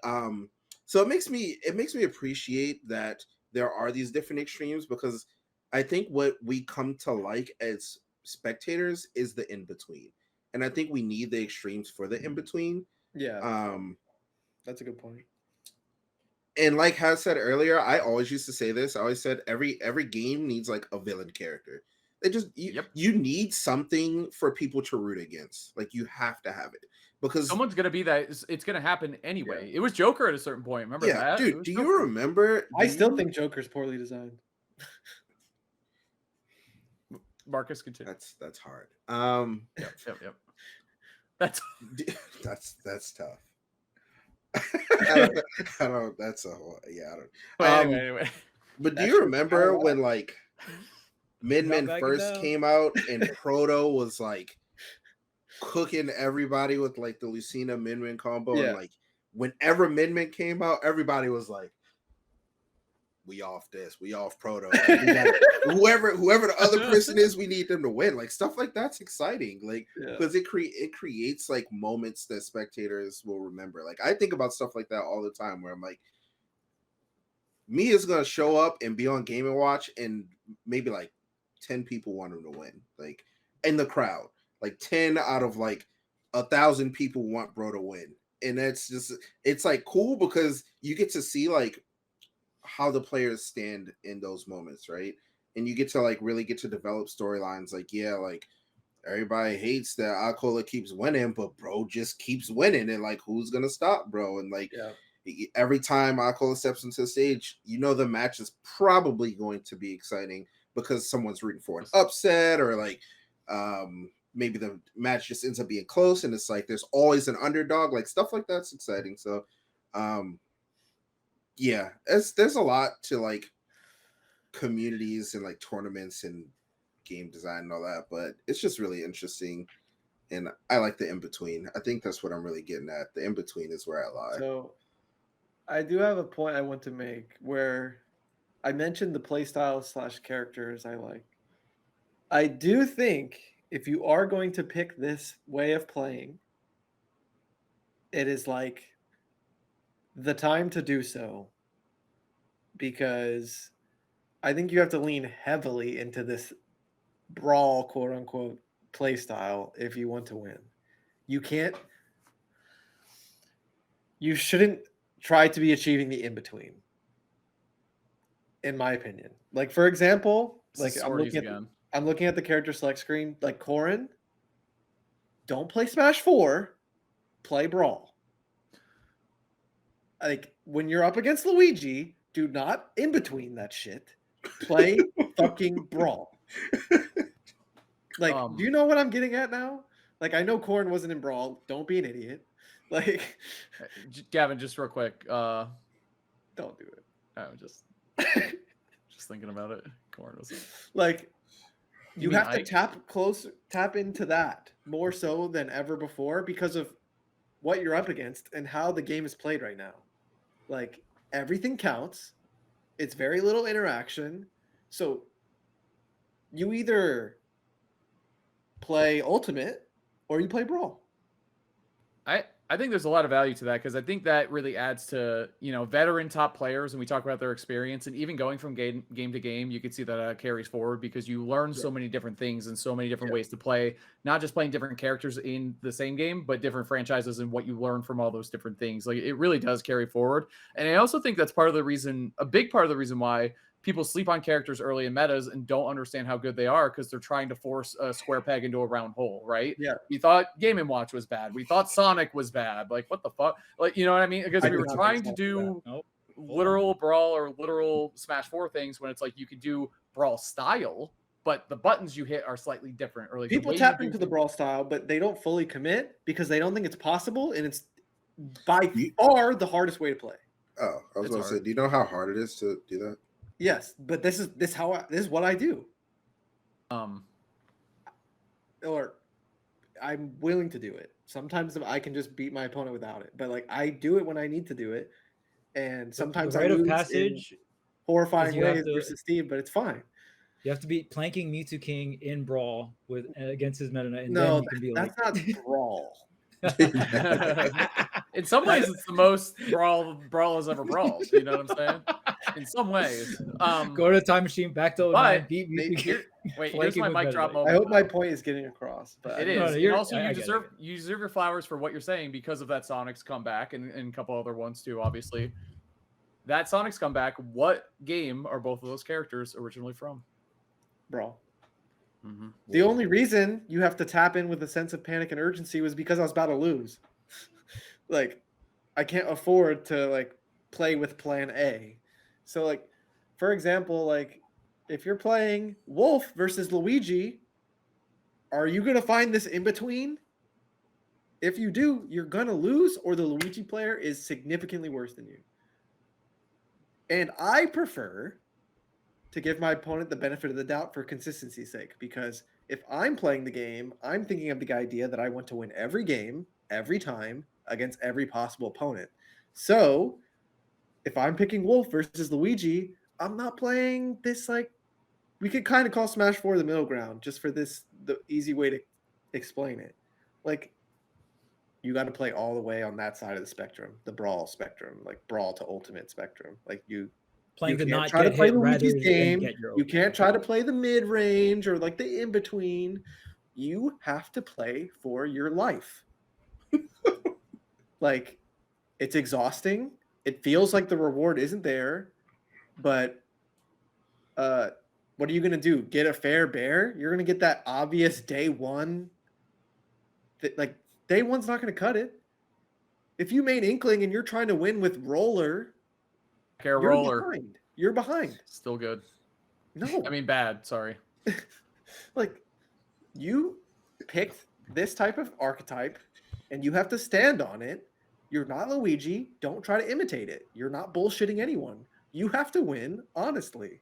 So it makes me appreciate that there are these different extremes, because I think what we come to like as spectators is the in between, and I think we need the extremes for the in between. Yeah. That's a good point. And like Haz said earlier, I always used to say this. I always said every game needs like a villain character. They just you need something for people to root against. Like you have to have it, because Someone's gonna be that. It's gonna happen anyway. It was Joker at a certain point. Remember yeah, that? It dude. was Do Joker. you remember? I still think Joker's poorly designed. Marcus continue. that's hard. Yep. That's That's tough. I don't. That's a whole. Yeah, I don't. but anyway. But do That's you remember kinda when like Min Min Not first backing down. came out and Proto was like cooking everybody with like the Lucina Min Min combo, Yeah. and like whenever Min Min came out, everybody was like, "We off this, we off Proto." Like, we got whoever the other person is, we need them to win. Like stuff like that's exciting. Like Yeah. because it creates like moments that spectators will remember. Like I think about stuff like that all the time, where I'm like, Mia's gonna show up and be on Game & Watch, and maybe like 10 people want him to win, like in the crowd, like 10 out of like 1,000 people want Bro to win. And that's just, it's like cool because you get to see like how the players stand in those moments, right? And you get to like really get to develop storylines. Like, yeah, like everybody hates that Akola keeps winning, but Bro just keeps winning, and like who's gonna stop Bro? And like every time Akola steps into the stage, you know the match is probably going to be exciting because someone's rooting for an upset, or like maybe the match just ends up being close, and it's like there's always an underdog, like stuff like that's exciting. So, yeah, there's a lot to like communities and like tournaments and game design and all that, but it's just really interesting. And I like the in between. I think that's what I'm really getting at. The in between is where I lie. So I do have a point I want to make where I mentioned the playstyle / characters I like. I do think if you are going to pick this way of playing, it is like the time to do so, because I think you have to lean heavily into this brawl, quote unquote, play style if you want to win. You shouldn't try to be achieving the in between, in my opinion. Like, for example, like I'm looking at the character select screen, like Corrin, don't play Smash 4, play Brawl. Like, when you're up against Luigi, do not in between that shit. Play fucking Brawl. Like, do you know what I'm getting at now? Like, I know Corrin wasn't in Brawl. Don't be an idiot. Like, Gavin, just real quick. Don't do it. I'm just thinking about it. Corrin was like, you mean have to tap into that more so than ever before because of what you're up against and how the game is played right now. Like, everything counts. It's very little interaction. So you either play Ultimate or you play Brawl. I think there's a lot of value to that because I think that really adds to, veteran top players, and we talk about their experience, and even going from game to game, you can see that carries forward because you learn so many different things and so many different ways to play, not just playing different characters in the same game, but different franchises and what you learn from all those different things. Like, it really does carry forward. And I also think that's a big part of the reason why people sleep on characters early in metas and don't understand how good they are because they're trying to force a square peg into a round hole, right? Yeah. We thought Game & Watch was bad. We thought Sonic was bad. Like, what the fuck? Like, you know what I mean? Because we were trying to do literal Brawl or literal Smash 4 things when it's like you could do Brawl style, but the buttons you hit are slightly different. Or like people tap into the Brawl style, but they don't fully commit because they don't think it's possible, and it's by far the hardest way to play. Oh, I was going to say, do you know how hard it is to do that? Yes, but this is what I do. Or I'm willing to do it. Sometimes I can just beat my opponent without it, but like I do it when I need to do it, and sometimes the rite I of lose passage in horrifying ways versus Steve, but it's fine. You have to beat planking Mewtwo King in Brawl against his meta, and no, then you can be that's not Brawl. In some ways, it's the most Brawl has ever brawled. You know what I'm saying? In some ways, go to the time machine, back to 09, beat Mewtwo. Here's my mic drop moment. I hope my point is getting across. But it is. And also, you deserve your flowers for what you're saying because of that Sonic's comeback and a couple other ones too. Obviously, that Sonic's comeback. What game are both of those characters originally from? Brawl. Mm-hmm. The only reason you have to tap in with a sense of panic and urgency was because I was about to lose. Like, I can't afford to like play with plan A. So like, for example, like if you're playing Wolf versus Luigi, are you going to find this in between? If you do, you're going to lose, or the Luigi player is significantly worse than you. And I prefer to give my opponent the benefit of the doubt for consistency's sake, because if I'm playing the game, I'm thinking of the idea that I want to win every game, every time, against every possible opponent. So if I'm picking Wolf versus Luigi, I'm not playing this, like, we could kind of call Smash 4 the middle ground, just for the easy way to explain it. Like, you got to play all the way on that side of the spectrum, the Brawl spectrum, like Brawl to Ultimate spectrum. Like, you to not get hit rather than get your You can't try to play the mid-range or like the in-between. You have to play for your life. Like, it's exhausting. It feels like the reward isn't there, but what are you going to do? Get a fair bear? You're going to get that obvious day one. Like, day one's not going to cut it. If you made Inkling and you're trying to win with Roller, You're behind. Still good. No. I mean, bad. Sorry. Like, you picked this type of archetype, and you have to stand on it. You're not Luigi. Don't try to imitate it. You're not bullshitting anyone. You have to win honestly,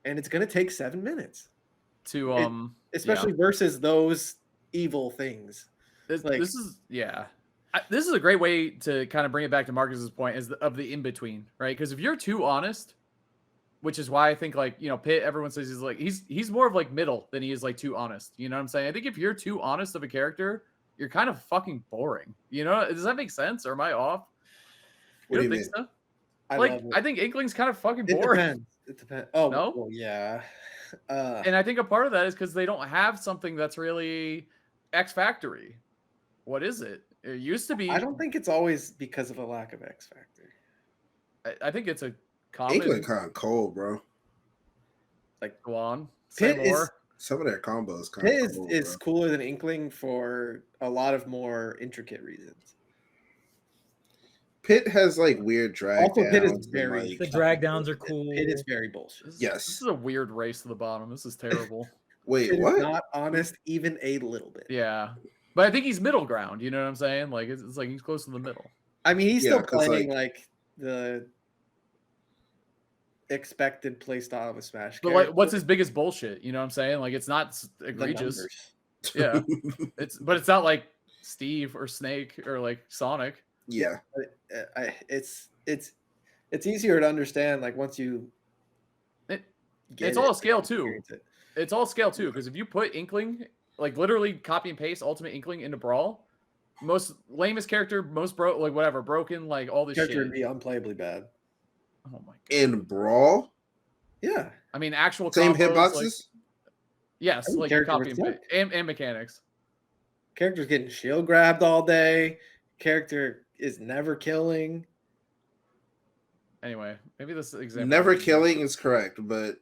and it's gonna take 7 minutes, To especially versus those evil things. This Like- is this is a great way to kind of bring it back to Marcus's point of the in between, right? Because if you're too honest, which is why I think like Pitt, everyone says he's more of like middle than he is like too honest. You know what I'm saying? I think if you're too honest of a character, you're kind of fucking boring. Does that make sense, or am I off? What do you think mean? so? I Like love it. I think Inkling's kind of fucking It boring. depends. It depends. Oh No? well, yeah. And I think a part of that is because they don't have something that's really X Factory. What is it? It used to be. I don't think it's always because of a lack of X factor. I think it's a common. England kind of cold, bro. Go on. Say Pitt is- more. Some of their combos kind Pitt of cold, is bro. cooler than Inkling for a lot of more intricate reasons. Pitt has like weird drag Also, Pitt is downs and, very- like- The drag downs are cool. Pitt is very bullshit. This Yes. is a weird race to the bottom. This is terrible. Wait, Pitt is what? not honest even a little bit. Yeah. But I think he's middle ground. You know what I'm saying? Like it's like he's close to the middle. I mean, he's Yeah, still 'cause, playing like the expected play style of a Smash. But like, what's his biggest bullshit? You know what I'm saying? Like it's not egregious. Yeah. It's not like Steve or Snake or like Sonic. Yeah. It's easier to understand like once you get It's all it, scale too. experience it. It's all scale too, because if you put Inkling, like literally copy and paste Ultimate Inkling into Brawl, most lamest character, most broken, like all this Character shit. would be unplayably bad. Oh my god. In Brawl, Yeah. I mean, actual same combos, hitboxes. like, yes, I think like character copy would and suck. paste and mechanics. Character's getting shield grabbed all day. Character is never killing. Anyway, maybe this example. Never killing is correct, but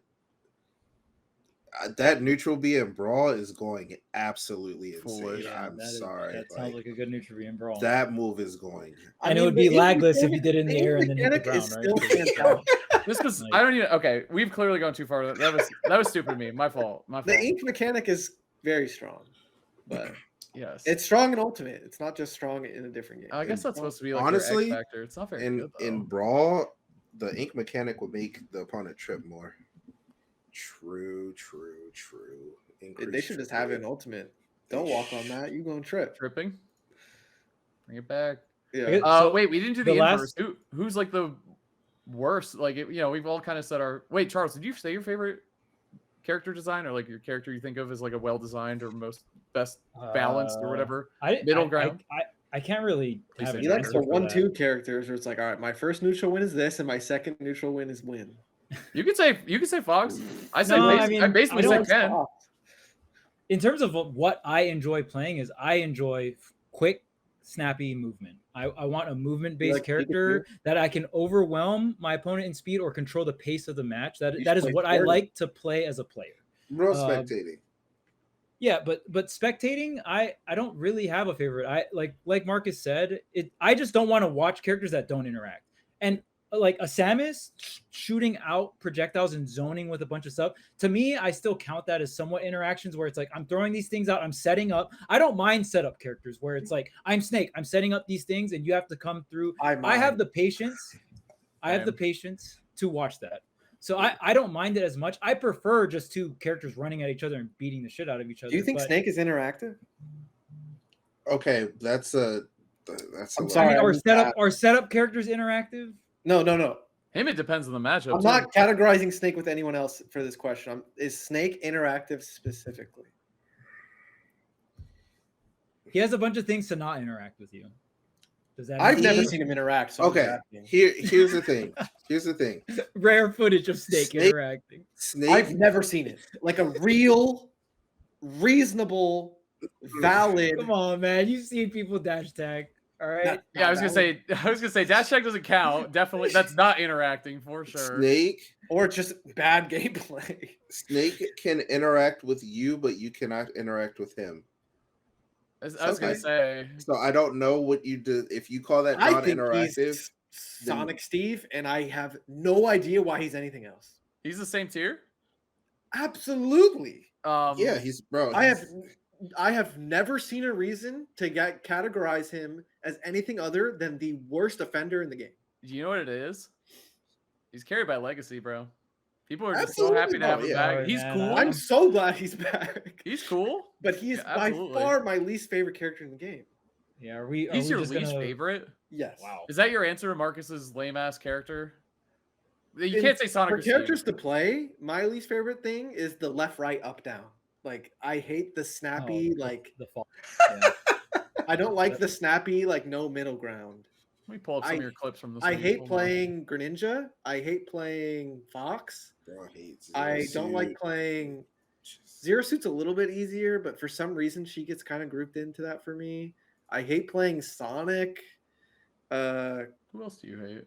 that neutral B in Brawl is going absolutely insane. Foolish. I'm that sorry. That sounds like a good neutral in Brawl. That move is going. And it would be lagless if you did it in the air and then hit the mechanic is ground, still right? fantastic. This was Like- I don't even okay. We've clearly gone too far. That was stupid of me. My fault. My The fault. ink mechanic is very strong, but Yes. it's strong in Ultimate. It's not just strong in a different game. I guess that's supposed to be like Honestly, your X factor. It's not very In good though. in Brawl, the ink mechanic would make the opponent trip more. True. They should just have it in Ultimate. Don't walk on that. You going trip. Tripping. Bring it back. Yeah. Okay. So Wait, we didn't do the the inverse. last- Who's like the worst? Like, we've all kind of said our. Wait, Charles, did you say your favorite character design, or like your character you think of as like a well-designed or most best balanced or whatever? Middle ground? I can't really Please have say an He likes answer the for that. 1-2 characters where it's like, all right, my first neutral win is this, and my second neutral win is win. You could say Fox. I say No, I I mean, basically I say don't- Ken. In terms of what I enjoy playing is I enjoy quick, snappy movement. I want a movement-based like character that I can overwhelm my opponent in speed or control the pace of the match. That You that should is play what I Florida. like to play as a player. Real spectating. Yeah, but spectating, I don't really have a favorite. I like Marcus said, I just don't want to watch characters that don't interact. And like a Samus shooting out projectiles and zoning with a bunch of stuff, to me, I still count that as somewhat interactions where it's like I'm throwing these things out, I'm setting up. I don't mind setup characters where it's like I'm Snake, I'm setting up these things and you have to come through. I have the patience. I have the patience to watch that. So I don't mind it as much. I prefer just two characters running at each other and beating the shit out of each other. Do you think but- Snake is interactive? Okay, that's a. I'm I sorry, mean, I our missed setup characters interactive? No. Him, it depends on the matchup. I'm too. not categorizing Snake with anyone else for this question. Is Snake interactive specifically? He has a bunch of things to not interact with you. Does that I've make never sense? seen him interact. So I'm Okay. asking. Here's the thing. Here's the thing. Rare footage of Snake, Snake- interacting. Snake. I've never seen it. Like a real, reasonable, valid. Come on, man. You've seen people dash tag. All right. Not- Yeah, I was gonna say dash check doesn't count. Definitely, that's not interacting for sure. Snake. Or just bad gameplay. Snake can interact with you, but you cannot interact with him. I was gonna say So I don't know what you do if you call that I think non-interactive. he's Sonic Steve, and I have no idea why he's anything else. he's the same tier. Absolutely. Yeah, he's bro. I have I have never seen a reason to categorize him as anything other than the worst offender in the game. Do you know what it is? He's carried by legacy, bro. People are just Absolutely, so happy to have bro, him yeah. back. He's Man, cool. I'm so glad he's back. He's cool. But he is Yeah, by absolutely. far my least favorite character in the game. Yeah, are we? Are He's we your just least gonna... favorite? Yes. Wow. Is that your answer to Marcus's lame ass character? You And can't say Sonic for or Steve. characters to play, my least favorite thing is the left, right, up, down. Like I hate the snappy, like the fall. Yeah. I don't like the snappy, like no middle ground. Let me pull up some of your clips from this I week. hate Hold on. playing Greninja. I hate playing Fox. Bro, I hate I Zero don't like Suit. playing Zero Suit's a little bit easier, but for some reason she gets kind of grouped into that for me. I hate playing Sonic. Who else do you hate?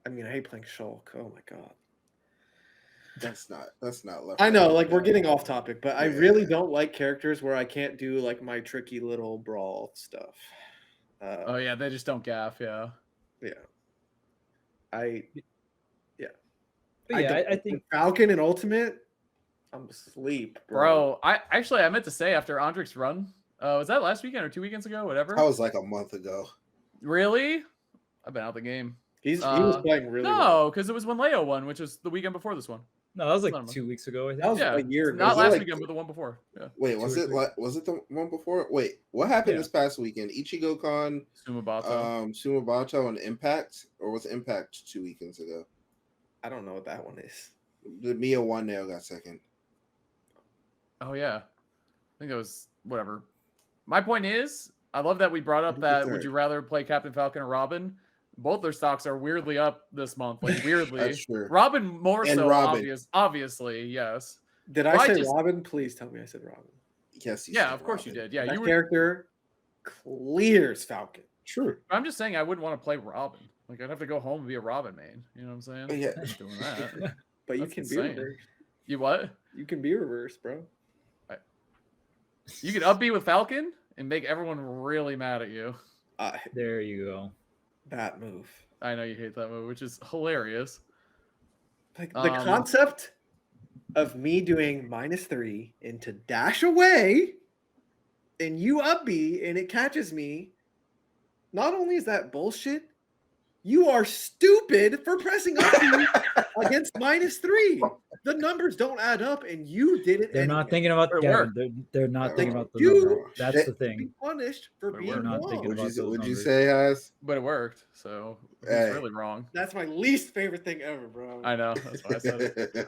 I mean, I hate playing Shulk. Oh my god. That's not left. I know, right, like we're no. getting off topic, but I Yeah. really don't like characters where I can't do like my tricky little brawl stuff. Oh yeah, they just don't gaff. Yeah. Yeah. But yeah, don't- I think Falcon and Ultimate, I'm asleep, Bro, I meant to say after Andrik's run, was that last weekend or 2 weekends ago? Whatever. That was like a month ago. Really? I've been out the game. He was playing really well. No, because it was when Leo won, which was the weekend before this one. no, that was Not a like month. 2 weeks ago. I think. That was Yeah, a year ago. not Was it last like- weekend, but the one before. Yeah. Wait, was 2 or it 3. was it the one before? Wait, what happened Yeah. this past weekend? Ichigo-Con, Sumabato. Sumabato, and Impact, or was Impact 2 weekends ago? I don't know what that one is. The Mia one nail got second. Oh yeah, I think it was whatever. My point is, I love that we brought up Who did that. third? Would you rather play Captain Falcon or Robin? Both their stocks are weirdly up this month. Like weirdly, That's true. Robin more And so. Robin. Obviously, yes. Did I Well, I say just- Robin? Please tell me I said Robin. Yes, you Yeah, said of course you Robin. did. Yeah, That you were. character clears Falcon. True. I'm just saying I wouldn't want to play Robin. Like I'd have to go home and be a Robin main. You know what I'm saying? Yeah. I'm not doing that. But you That's can insane. be reversed. You what? You can be reversed, bro. You could up B with Falcon and make everyone really mad at you. There you go. That move. I know you hate that move, which is hilarious. Like the concept of me doing -3 into dash away and you up B and it catches me. Not only is that bullshit, you are stupid for pressing up B against -3. The numbers don't add up and you did it. They're not anyway. thinking about It Gavin. worked. They're not Like, thinking about the you- number. That's They- the Be thing. punished for But being we're not wrong. thinking Would about you, those would you numbers. say, Has? But it worked, so it's Hey. really wrong. That's my least favorite thing ever, bro. I know. That's why I said it.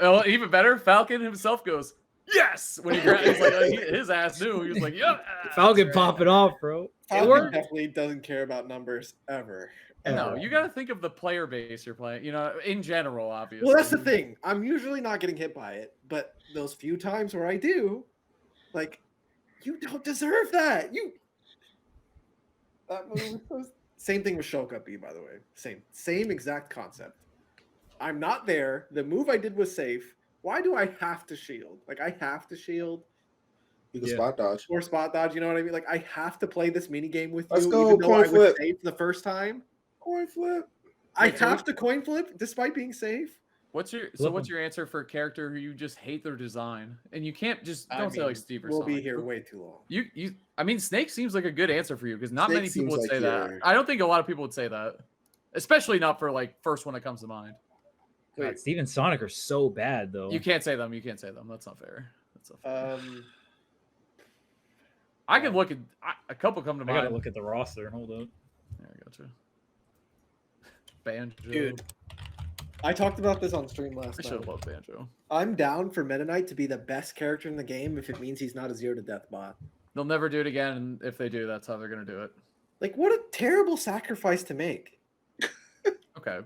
Well, even better, Falcon himself goes, yes! When he grabbed his ass knew. He was like, yeah. Falcon right. popping off, bro. Falcon worked. definitely doesn't care about numbers ever. No, ever. you got to think of the player base you're playing, in general, obviously. Well, that's the thing. I'm usually not getting hit by it, but those few times where I do, like, you don't deserve that. That move was same thing with Shulk up B, by the way. Same exact concept. I'm not there. The move I did was safe. Why do I have to shield? Like, I have to shield You can Yeah. spot dodge. or spot dodge. You know what I mean? Like, I have to play this mini game with Let's you, go, even though I coin was flip. safe the first time. Coin flip. I Wait, so have to coin flip despite being safe. What's your Flip what's 'em. your answer for a character who you just hate their design? And you can't just I don't say like mean, Steve or We'll be Sonic. here way too long. I mean, Snake seems like a good answer for you because not Snake many people seems would like say that. your- I don't think a lot of people would say that, especially not for like first one that comes to mind. God, Steve and Sonic are so bad though. You can't say them. You can't say them. That's not fair. That's not fair. Uh, I could look at a couple come to I mind. gotta look at the roster. Hold up. Yeah, I gotcha. Banjo. Dude, I talked about this on stream last I should night. have loved Banjo. I'm down for Meta Knight to be the best character in the game if it means he's not a 0 to death bot. They'll never do it again, and if they do, that's how they're gonna do it. Like, what a terrible sacrifice to make. Okay.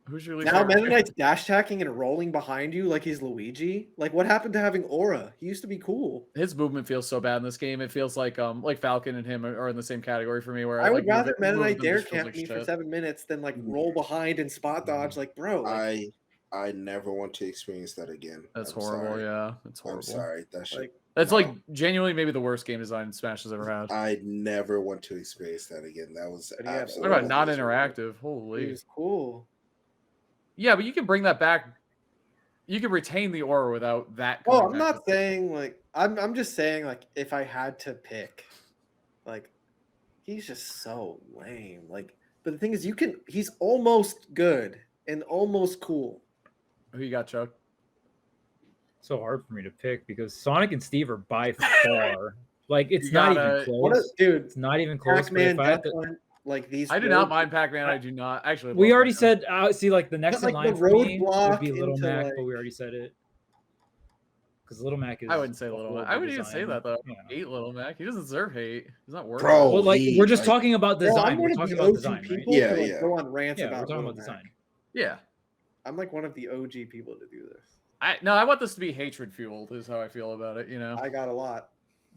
Who's your least Now favorite Meta Knight's dash attacking and rolling behind you like he's Luigi. Like, what happened to having Aura? He used to be cool. His movement feels so bad in this game. It feels like Falcon and him are in the same category for me. Where I would like, rather Meta moving Knight them dare just feels camp like me for shit. 7 minutes than like roll behind and spot dodge. Like, bro, like, I never want to experience that again. That's I'm horrible. sorry. Yeah, it's horrible. I'm sorry. That shit. like That's No. like genuinely maybe the worst game design Smash has ever had. I never want to experience that again. That was But he had What absolutely about non miserable. interactive? he Holy. was cool. Yeah, but you can bring that back. You can retain the aura without that. Well, coming I'm back not saying like I'm just saying like if I had to pick, like he's just so lame. Like, but the thing is, he's almost good and almost cool. Who you got, Chuck? So hard for me to pick because Sonic and Steve are by far like it's You not gotta- even What a close. dude! It's not even close. But Pac-Man, if I had Duck to, Hunt, like these. I do road- not mind Pac-Man. I do not actually. we love already Pac-Man. said. See, like the next like, in line the for me would roadblock be Little into, Mac, like- but we already said it. Because Little Mac is. I wouldn't say a Little Mac. horrible I wouldn't even say design. that though. Yeah. I hate Little Mac. He doesn't deserve hate. He's not worth Bro, it. Well, like he, we're just like- talking about Bro, design. I'm We're one of talking the about OG design, right? people Yeah, to like yeah. go on rants Yeah, about we're talking Little about Mac. design. Yeah. I'm like one of the OG people to do this. I want this to be hatred fueled. Is how I feel about it. You know. I got a lot.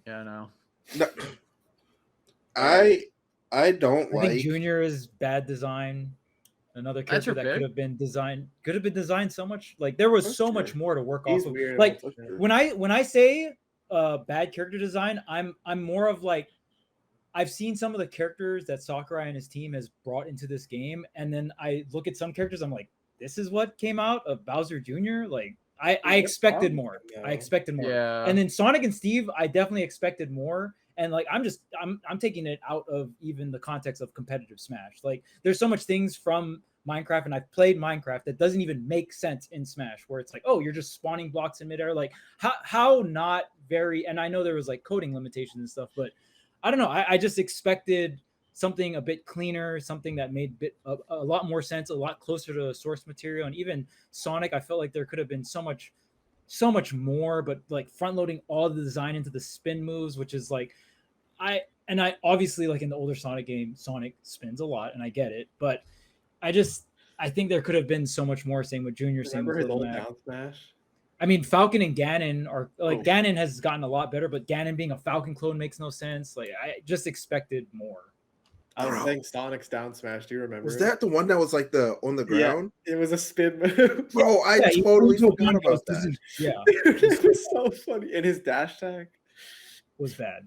Yeah, I know. No, I don't I like. think Junior is bad design. Another That's character your that pick? could have been designed so much. Like there was That's so true. much more to work He's off of. weird. Like that's true. when I say bad character design, I'm more of like I've seen some of the characters that Sakurai and his team has brought into this game, and then I look at some characters, I'm like, this is what came out of Bowser Jr. Like I expected more. I expected more. Yeah. And then Sonic and Steve, I definitely expected more. And like I'm taking it out of even the context of competitive Smash. Like there's so much things from Minecraft, and I've played Minecraft that doesn't even make sense in Smash, where it's like, oh, you're just spawning blocks in midair. Like how not very. And I know there was like coding limitations and stuff, but I don't know. I just expected something a bit cleaner, something that made a lot more sense, a lot closer to source material. And even Sonic, I felt like there could have been so much more, but like front loading all the design into the spin moves, which is like I obviously like in the older Sonic game, Sonic spins a lot and I get it, but I think there could have been so much more. Same with Junior, same Remember with his Little old Mac. down smash? I mean, Falcon and Ganon are like Oh. Ganon has gotten a lot better, but Ganon being a Falcon clone makes no sense. Like I just expected more. I was Bro. saying Sonic's down smash. Do you remember? Was it? that the one that was like the on the Yeah. ground? It was a spin move. Bro, I Yeah, he totally flew to a forgot gun, about goes, that. Yeah, It was so funny. And his dash tag. was bad.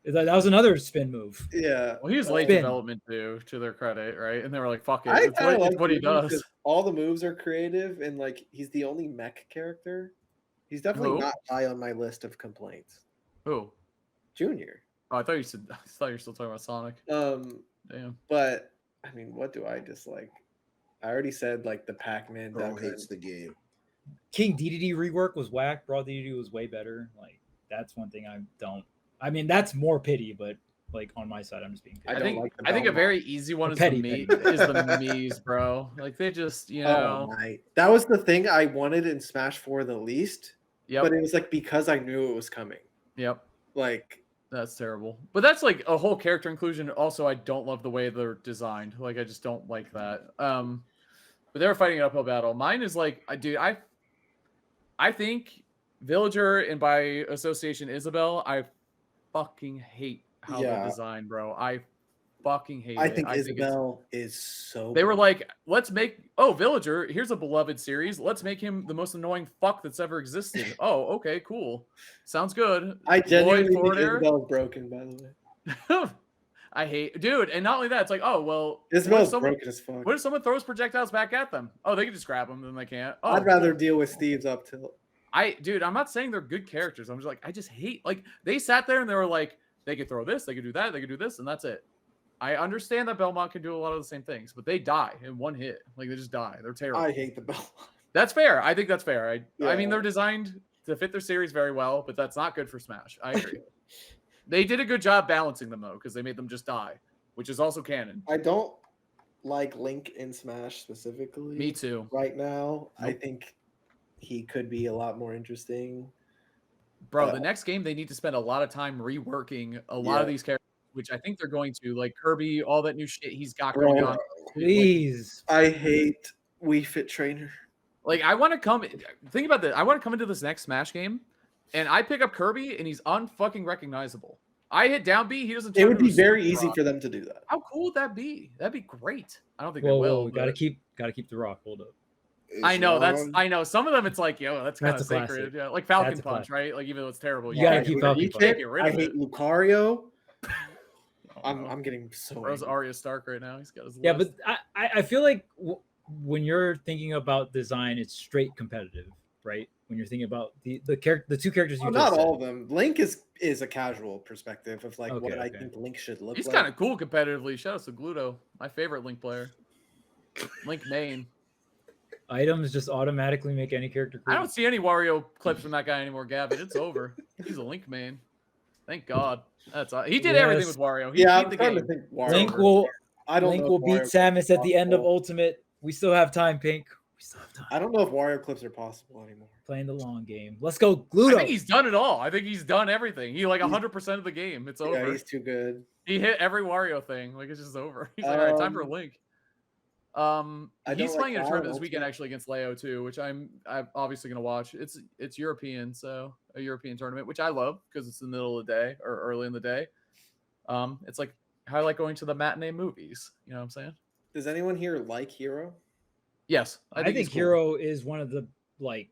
That was another spin move. Yeah. Well, he was late Spin. development too, to their credit, right? And they were like, "Fuck it, I it's kind of like what he Junior does." 'cause all the moves are creative, and like he's the only mech character. He's definitely Who? not high on my list of complaints. Who? Junior. Oh, I thought you said. I thought you were still talking about Sonic. Damn. But I mean, what do I dislike? I already said like the Pac-Man. Bro Duck hates Hunt. the game. King DDD rework was whack. Brawl DDD was way better. Like that's one thing I don't. I mean, that's more pity, but like on my side, I'm just being. I I don't think like the I think a Belmont. very easy one is Petty, the petty. is the Mies, bro. Like they just, you know. Oh my! That was the thing I wanted in Smash 4 the least. Yep. But it was like because I knew it was coming. Yep. Like That's terrible. But that's like a whole character inclusion. Also, I don't love the way they're designed. Like I just don't like that. But they were fighting an uphill battle. Mine is like, I think Villager and by association Isabel, I fucking hate how they're Yeah. designed, bro. I fucking hate I it. think it's- Isabel is so. They were good. like, let's make Villager, here's a beloved series. Let's make him the most annoying fuck that's ever existed. Oh, okay, cool. Sounds good. I genuinely think forward air. Isabel's broken. By the way, I hate, dude, and not only that, it's like, oh well, Isabel's someone, broken as fuck. what if someone throws projectiles back at them? Oh, they can just grab them, then they can't. Oh, I'd rather deal with Steve's up tilt. dude, I'm not saying they're good characters. I'm just like, I just hate, like, they sat there and they were like, they could throw this, they could do that, they could do this, and that's it. I understand that Belmont can do a lot of the same things, but they die in one hit. Like, they just die. They're terrible. I hate the Belmont. That's fair. I think that's fair. I mean, Yeah. they're designed to fit their series very well, but that's not good for Smash. I agree. They did a good job balancing them, though, because they made them just die, which is also canon. I don't like Link in Smash specifically. Me too. Right now, I Nope. think he could be a lot more interesting. Bro, the next game, they need to spend a lot of time reworking a lot of Yeah. these characters, which I think they're going to, like Kirby, all that new shit he's got Bro, going on. Please. I hate Wii Fit Trainer. Like, I want to come, think about this. I want to come into this next Smash game, and I pick up Kirby, and he's unfucking recognizable. I hit down B, he doesn't. It turn would into be a very super easy rock. for them to do that. How cool would that be? That'd be great. I don't think Whoa, they will. whoa, gotta but- keep the rock. Hold up. I know that's. Sean- I know some of them. It's like, yo, that's kind of That's a classic. sacred. Yeah, like Falcon That's a Punch, classic. right? Like even though it's terrible, You gotta can't keep get Falcon rid- Punch. you can't get rid I of hate it. Lucario. Oh, I'm no. getting so. Bro's angry. Arya Stark right now. He's got his. Yeah, but list. I feel like when you're thinking about design, it's straight competitive. right? When you're thinking about the two characters you Oh, just not said. all of them. Link is a casual perspective of like what I Okay. think Link should look He's like. kind of cool competitively. Shout out to Gluto, my favorite Link player. Link main. Items just automatically make any character cool. I don't see any Wario clips from that guy anymore, Gavin. It's over. He's a Link main. Thank God. That's he did everything with Wario. He Yeah, beat I'm the starting game. to think Wario. Link over. will I don't Link know will if beat Wario clips Samus are at the end of possible. Ultimate. We still have time, Pink. We still have time. I don't know if Wario clips are possible anymore. Playing the long game. Let's go, I Gluto. think he's done it all. I think he's done everything. He like 100% of the game. It's over. Yeah, he's too good. He hit every Wario thing. Like it's just over. He's like, all right, time for a Link. I He's don't like playing in a Cloud tournament this weekend Ultimate. actually against Leo too, which I'm obviously gonna watch. It's European, so a European tournament, which I love because it's in the middle of the day or early in the day. It's like how I like going to the matinee movies. You know what I'm saying? Does anyone here like Hero? Yes, I he's think cool. Hero is one of the like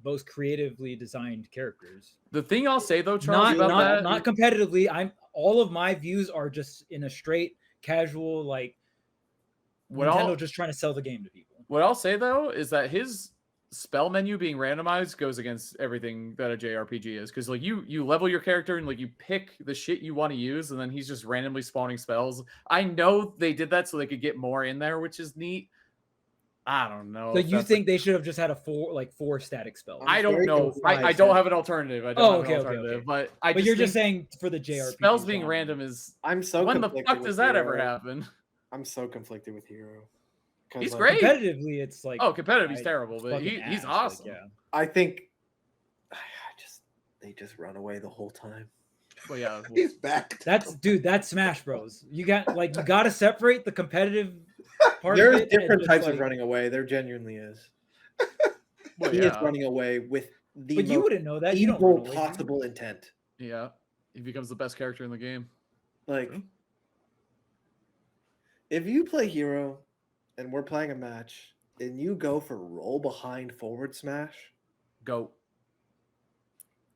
most creatively designed characters. The thing I'll say though, Charles, about that, Not competitively. All of my views are just in a straight casual like Nintendo just trying to sell the game to people. What I'll say though is that his spell menu being randomized goes against everything that a JRPG is, because like you level your character and like you pick the shit you want to use, and then he's just randomly spawning spells. I know they did that so they could get more in there, which is neat. I don't know. So you think they should have just had four static spells? I don't know. I don't have an alternative. I don't have an alternative. Okay. But you're just saying for the JRPG spells being random is. I'm so. When the fuck does that ever happen? I'm so conflicted with Hero. He's great. Competitively, it's like competitive. He's terrible, but he's awesome. Like, yeah. I think they just run away the whole time. Well, yeah, He's back. That's Smash Bros. You got to separate the competitive part. There's of it different types like, of running away. There genuinely is. Well, He is running away with the but you wouldn't know that. You don't run evil away, possible intent. Yeah, he becomes the best character in the game. Like, if you play Hero and we're playing a match and you go for roll behind forward smash, Go.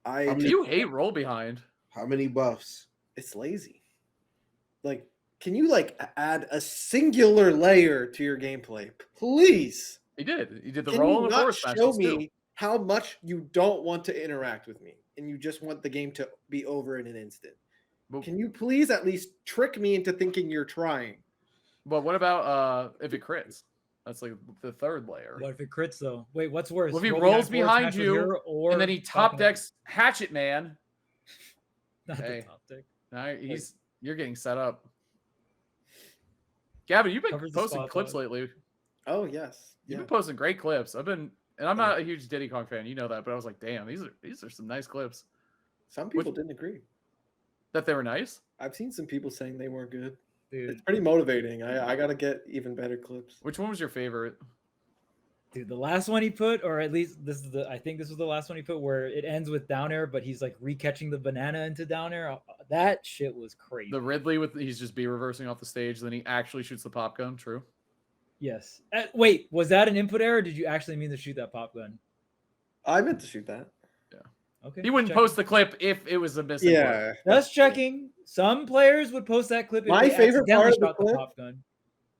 mean, You hate roll behind. How many buffs? it's lazy. Like, can you like add a singular layer to your gameplay, please? He did. He did the Can roll you and the not forward smash. show me how much you don't want to interact with me and you just want the game to be over in an instant? Can you please at least trick me into thinking you're trying? But what about if it crits? That's like the third layer. What if it crits though? Wait, what's worse? Well, if he Roll rolls forward behind smash with you, Hero or and then he top decks Hatchet Man. Not the Hey. top deck. Now you're getting set up. Gavin, you've been Covers the posting spot clips on. lately. Oh yes, You've yeah. been posting great clips. And I'm not a huge Diddy Kong fan, you know that, but I was like, damn, these are some nice clips. Some people didn't agree. That they were nice. I've seen some people saying they weren't good. Dude, It's pretty motivating. I gotta get even better clips. Which one was your favorite? dude, the last one he put, or at least I think this was the last one he put, where it ends with down air, but he's like re-catching the banana into down air. That shit was crazy. The Ridley he's just B reversing off the stage, then he actually shoots the pop gun. True. Yes. Wait, was that an input error? Or did you actually mean to shoot that pop gun? I meant to shoot that. Okay. He wouldn't post the clip if it was a missing. Yeah. Just checking. Some players would post that clip. If My they favorite accidentally part of the shot clip- pop gun.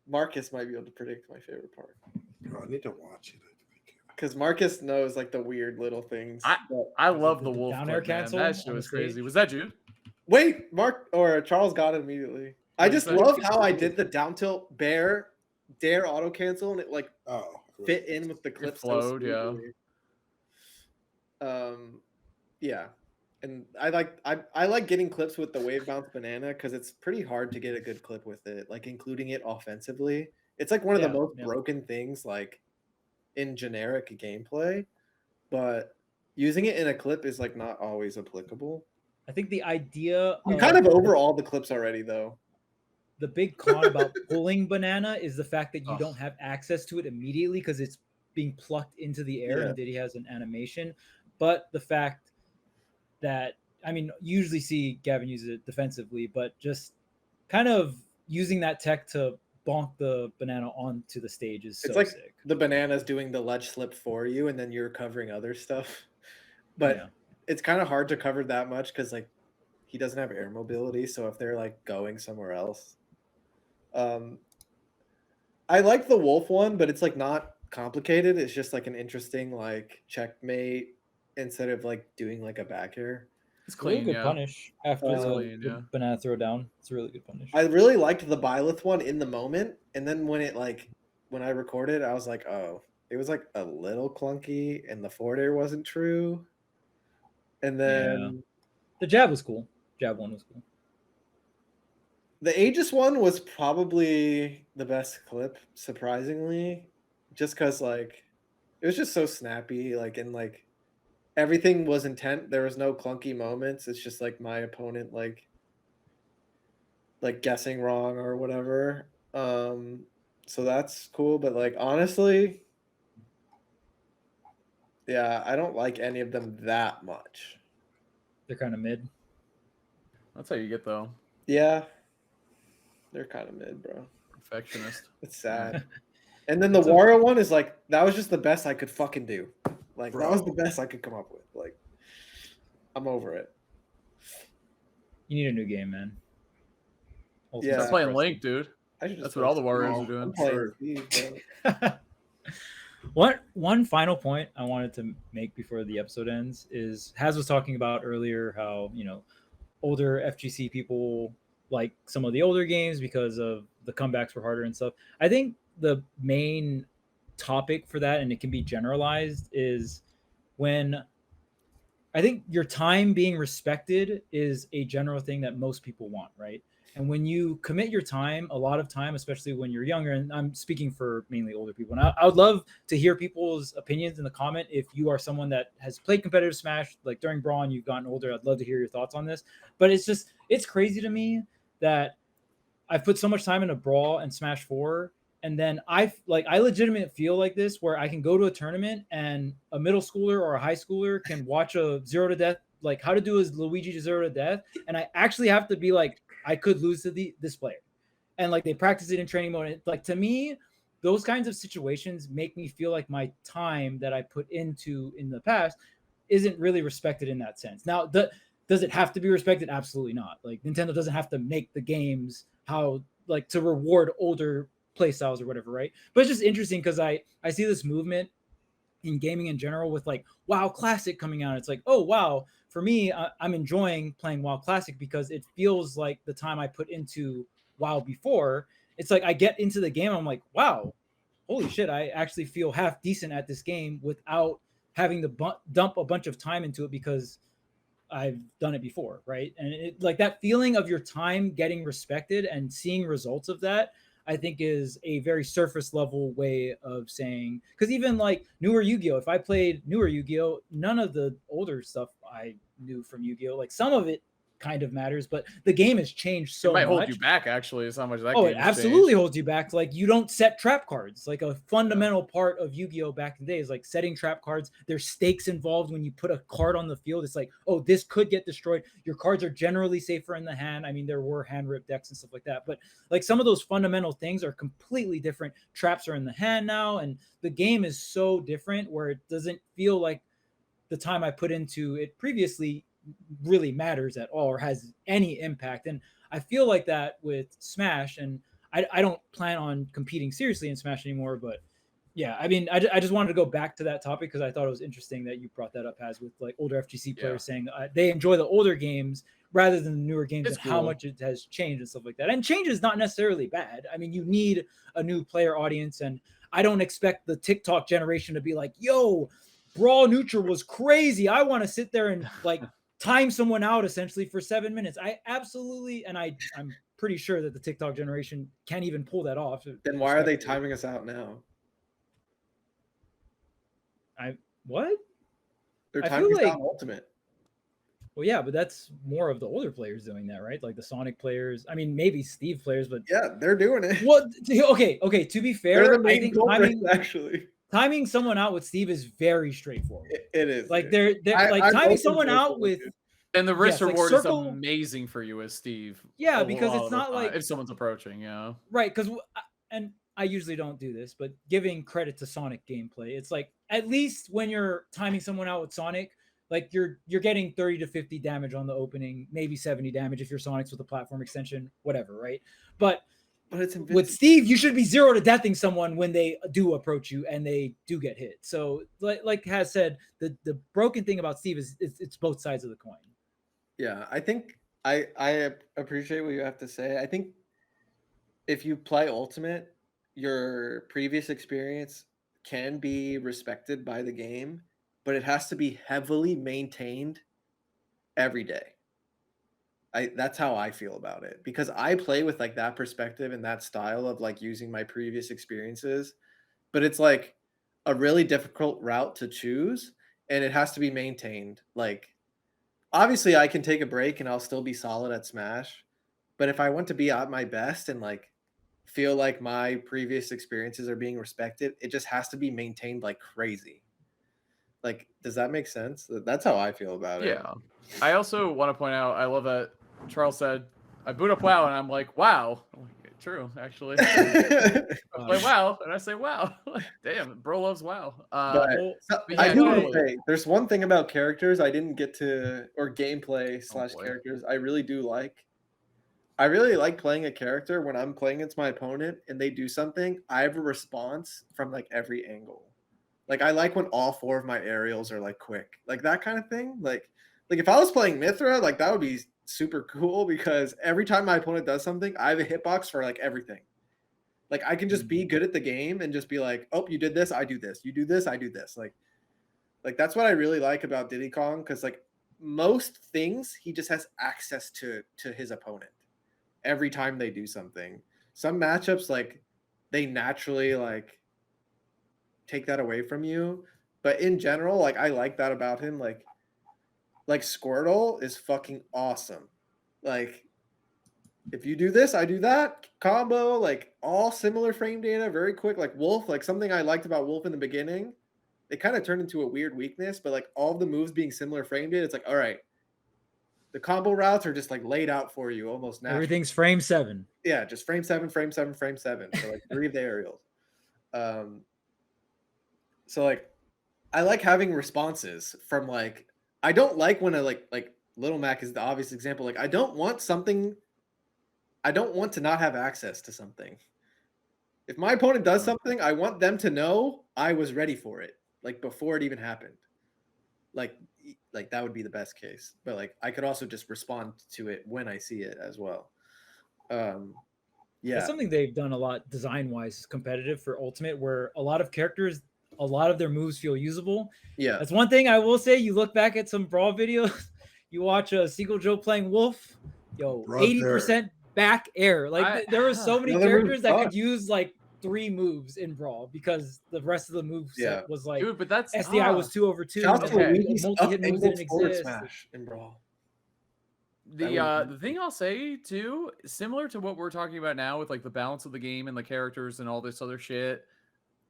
Marcus might be able to predict my favorite part. Bro, I need to watch it. Because Marcus knows like the weird little things. I love the The wolf down air clip, man. cancel That shit on the was crazy. stage? Was that Jude? Wait, Mark or Charles got it immediately. I What'd just you say? love how I did the down tilt dare auto cancel and it like Oh, fit in with the clip. so flowed, yeah. smoothly. Yeah. And I like getting clips with the wave bounce banana because it's pretty hard to get a good clip with it, like including it offensively. It's like one of the most broken things like in generic gameplay, but using it in a clip is like not always applicable. I think the idea I'm kind of over all the clips already though. the big con about pulling banana is the fact that you Ugh. don't have access to it immediately because it's being plucked into the air Yeah. and Diddy has an animation. But the fact that, I mean, usually see Gavin use it defensively, but just kind of using that tech to bonk the banana onto the stage is so It's like sick. the banana's doing the ledge slip for you and then you're covering other stuff. But Yeah. it's kind of hard to cover that much because like he doesn't have air mobility. So if they're like going somewhere else. I like the wolf one, but it's like not complicated. It's just like an interesting like checkmate instead of like doing like a back air. It's It's a really clean, good yeah. punish after It's the, clean, yeah. banana throw down. It's a really good punish. I really liked the Byleth one in the moment, and then when I recorded, I was like, oh, it was like a little clunky, and the forward air wasn't true. And then The jab was cool. Jab one was cool. the Aegis one was probably the best clip, surprisingly, just because like it was just so snappy, like and like everything was intent. There was no clunky moments. It's just like my opponent like guessing wrong or whatever. So that's cool, but like honestly, yeah, I don't like any of them that much. They're kind of mid. That's how you get though. Yeah, they're kind of mid, bro. Perfectionist. It's sad. And then the Wario one is like that was just the best I could fucking do. Like that was the best I could come up with. Like I'm over it. You need a new game, man. Yeah. Start playing Link, dude. That's what all the Warriors are doing. I'm playing Steve, bro. One final point I wanted to make before the episode ends is Haz was talking about earlier how, you know, older FGC people like some of the older games because of the comebacks were harder and stuff. I think the main topic for that, and it can be generalized, is when I think your time being respected is a general thing that most people want, right? And when you commit your time, a lot of time, especially when you're younger, and I'm speaking for mainly older people, and I would love to hear people's opinions in the comment. If you are someone that has played competitive Smash, like during Brawl, and you've gotten older, I'd love to hear your thoughts on this. But it's crazy to me that I've put so much time into Brawl and Smash 4, and then I legitimately feel like this where I can go to a tournament and a middle schooler or a high schooler can watch a 0 to death, like how to do his Luigi to 0 to death, and I actually have to be like, I could lose to this player. And like they practice it in training mode. Like to me, those kinds of situations make me feel like my time that I put into in the past isn't really respected in that sense. Now, does it have to be respected? Absolutely not. Like Nintendo doesn't have to make the games how like to reward older play styles or whatever, right? But it's just interesting because I see this movement in gaming in general with like WoW Classic coming out. It's like, oh wow, for me, I'm enjoying playing WoW Classic because it feels like the time I put into WoW before. It's like I get into the game, I'm like, wow, holy shit, I actually feel half decent at this game without having to dump a bunch of time into it because I've done it before, right? And it like that feeling of your time getting respected and seeing results of that, I think is a very surface level way of saying, because even like newer Yu-Gi-Oh, if I played newer Yu-Gi-Oh, none of the older stuff I knew from Yu-Gi-Oh, like some of it kind of matters, but the game has changed so much. It might hold you back, actually, is how much that Oh, game it has absolutely changed. holds you back. Like you don't set trap cards. Like a fundamental part of Yu-Gi-Oh back in the day is like setting trap cards. There's stakes involved when you put a card on the field. It's like, oh, this could get destroyed. Your cards are generally safer in the hand. I mean, there were hand rip decks and stuff like that, but like some of those fundamental things are completely different. Traps are in the hand now, and the game is so different where it doesn't feel like the time I put into it previously really matters at all or has any impact. And I feel like that with Smash, and I don't plan on competing seriously in Smash anymore, but yeah, I mean, I just wanted to go back to that topic because I thought it was interesting that you brought that up, as with like older FGC players saying they enjoy the older games rather than the newer games, It's and how much it has changed and stuff like that. And change is not necessarily bad. I mean, you need a new player audience, and I don't expect the TikTok generation to be like, yo, Brawl Neutral was crazy. I want to sit there and like time someone out essentially for 7 minutes. I absolutely, and I'm pretty sure that the TikTok generation can't even pull that off. Then why are they timing us out now? What? They're I timing feel us like- out Ultimate. Well, yeah, but that's more of the older players doing that, right? Like the Sonic players. I mean, maybe Steve players, but Yeah, they're doing it. what? Okay. To be fair, They're the I main think culprits, actually. timing someone out with Steve is very straightforward. It is. Like dude. they're I like timing vote someone for out Circle, with. dude. And the risk Yes, like reward circle- is amazing for you as Steve. Yeah, a because lot it's of the not time, like- if someone's approaching, yeah. Right, because and I usually don't do this, but giving credit to Sonic gameplay, it's like at least when you're timing someone out with Sonic, like you're getting 30 to 50 damage on the opening, maybe 70 damage if you're Sonic's with a platform extension, whatever, right? But But it's With invincible. Steve, you should be 0 to deathing someone when they do approach you and they do get hit. So, like Has said, the broken thing about Steve is it's both sides of the coin. Yeah, I think I appreciate what you have to say. I think if you play Ultimate, your previous experience can be respected by the game, but it has to be heavily maintained every day. That's how I feel about it, because I play with like that perspective and that style of like using my previous experiences, but it's like a really difficult route to choose and it has to be maintained. Like obviously I can take a break and I'll still be solid at Smash, but if I want to be at my best and like feel like my previous experiences are being respected, it just has to be maintained like crazy. Like, does that make sense? That's how I feel about it. Yeah. I also want to point out, I love that Charles said, I boot up WoW and I'm like, wow. I'm like, true, actually. I play WoW and I say, wow. Like, damn, bro loves WoW. But I yeah, do want to totally. say, there's one thing about characters I didn't get to, or gameplay / boy. characters I really do like. I really like playing a character when I'm playing against my opponent and they do something, I have a response from like every angle. Like I like when all 4 of my aerials are like quick, like that kind of thing. Like if I was playing Mithra, like that would be super cool because every time my opponent does something, I have a hitbox for like everything. Like I can just be good at the game and just be like, oh, you did this, I do this. You do this, I do this. Like that's what I really like about Diddy Kong, because like most things he just has access to his opponent every time they do something. Some matchups like they naturally like take that away from you, but in general, like I like that about him. Like Squirtle is fucking awesome. Like if you do this, I do that combo, like all similar frame data, very quick. Like Wolf, like something I liked about Wolf in the beginning, it kind of turned into a weird weakness, but like all the moves being similar frame data, it's like, all right, the combo routes are just like laid out for you almost naturally. Everything's frame 7. Yeah, just frame 7, frame 7, frame 7 for like 3 of the aerials. So like I like having responses from like, I don't like when I like Little Mac is the obvious example. Like I don't want to not have access to something. If my opponent does something, I want them to know I was ready for it, like before it even happened. Like that would be the best case. But like I could also just respond to it when I see it as well. Yeah. That's something they've done a lot design-wise competitive for Ultimate, where a lot of characters, a lot of their moves feel usable. Yeah. That's one thing I will say. You look back at some Brawl videos, you watch a Seagull Joe playing Wolf, 80% back air. Like there were so many characters that could use like 3 moves in Brawl because the rest of the move set was like, dude, but that's SDI was 2/2. Shout out to Luigi's multi-hit moves didn't exist. Smash in Brawl. The thing I'll say too, similar to what we're talking about now with like the balance of the game and the characters and all this other shit,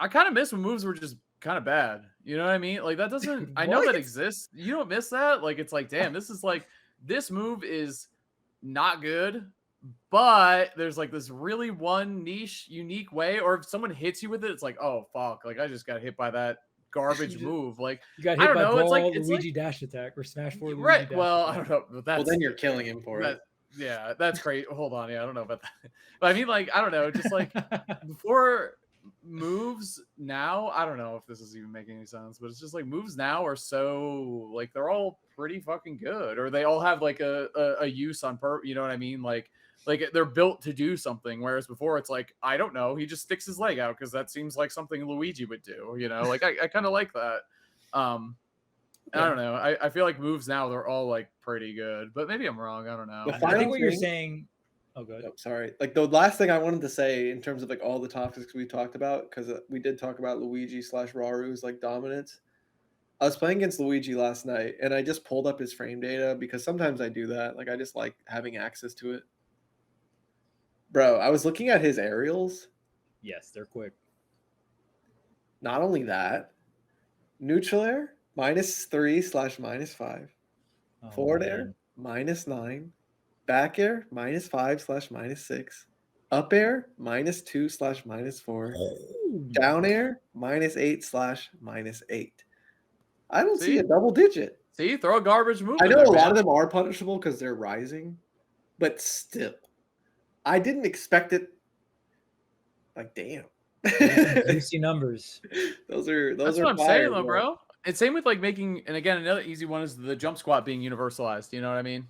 I kind of miss when moves were just kind of bad. You know what I mean? Like that doesn't. I know that exists. You don't miss that. Like it's like, damn, this move is not good, but there's like this really one niche, unique way. Or if someone hits you with it, it's like, oh fuck, like I just got hit by that garbage move. Like you got hit by Brawl, it's Luigi dash attack or Smash 4 Luigi right. Dash Well, attack. I don't know. But that's, then you're killing him for it. Yeah, that's great. Hold on, yeah, I don't know about that. But I mean, like, I don't know, just like before moves now, I don't know if this is even making any sense, but it's just like moves now are so like they're all pretty fucking good, or they all have like a use on you know what I mean? Like they're built to do something, whereas before it's like, I don't know, he just sticks his leg out because that seems like something Luigi would do, you know? Like I kind of like that. I don't know. I feel like moves now, they're all like pretty good, but maybe I'm wrong. I don't know. I think what you're saying. Oh, good. Oh, sorry. Like the last thing I wanted to say in terms of like all the topics we talked about, because we did talk about Luigi / Raru's like dominance. I was playing against Luigi last night and I just pulled up his frame data because sometimes I do that. Like I just like having access to it. Bro, I was looking at his aerials. Yes, they're quick. Not only that, neutral air -3 / -5. Forward air -9. Back air -5 / -6. Up air -2 / -4. Down air -8 / -8. I don't see a double digit. See, throw a garbage move. I know a lot of them are punishable because they're rising, but still, I didn't expect it Like, damn. Juicy numbers. Those are That's are what I'm fire, saying, though, bro. And same with like making, and again, another easy one is the jump squat being universalized. You know what I mean?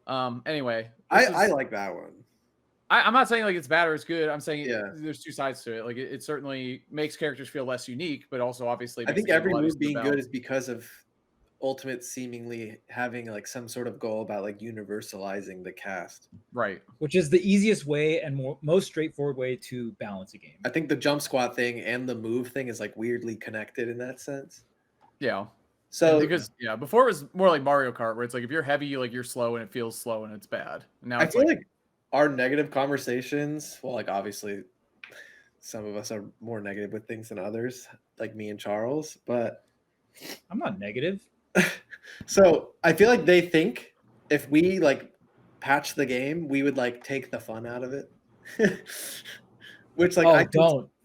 Yeah. Anyway, I like that one. I'm not saying like it's bad or it's good. I'm saying Yeah. there's two sides to it. Like it certainly makes characters feel less unique, but also obviously I makes think the game every a lot move easier to being good balance. is because of Ultimate seemingly having like some sort of goal about like universalizing the cast. Right. Which is the easiest way and most straightforward way to balance a game. I think the jump squat thing and the move thing is like weirdly connected in that sense. Yeah. So because before it was more like Mario Kart, where it's like if you're heavy, like you're slow and it feels slow and it's bad. Now I it's feel like our negative conversations, well, like obviously some of us are more negative with things than others, like me and Charles, but I'm not negative. so I feel like they think if we like patch the game, we would like take the fun out of it. Which like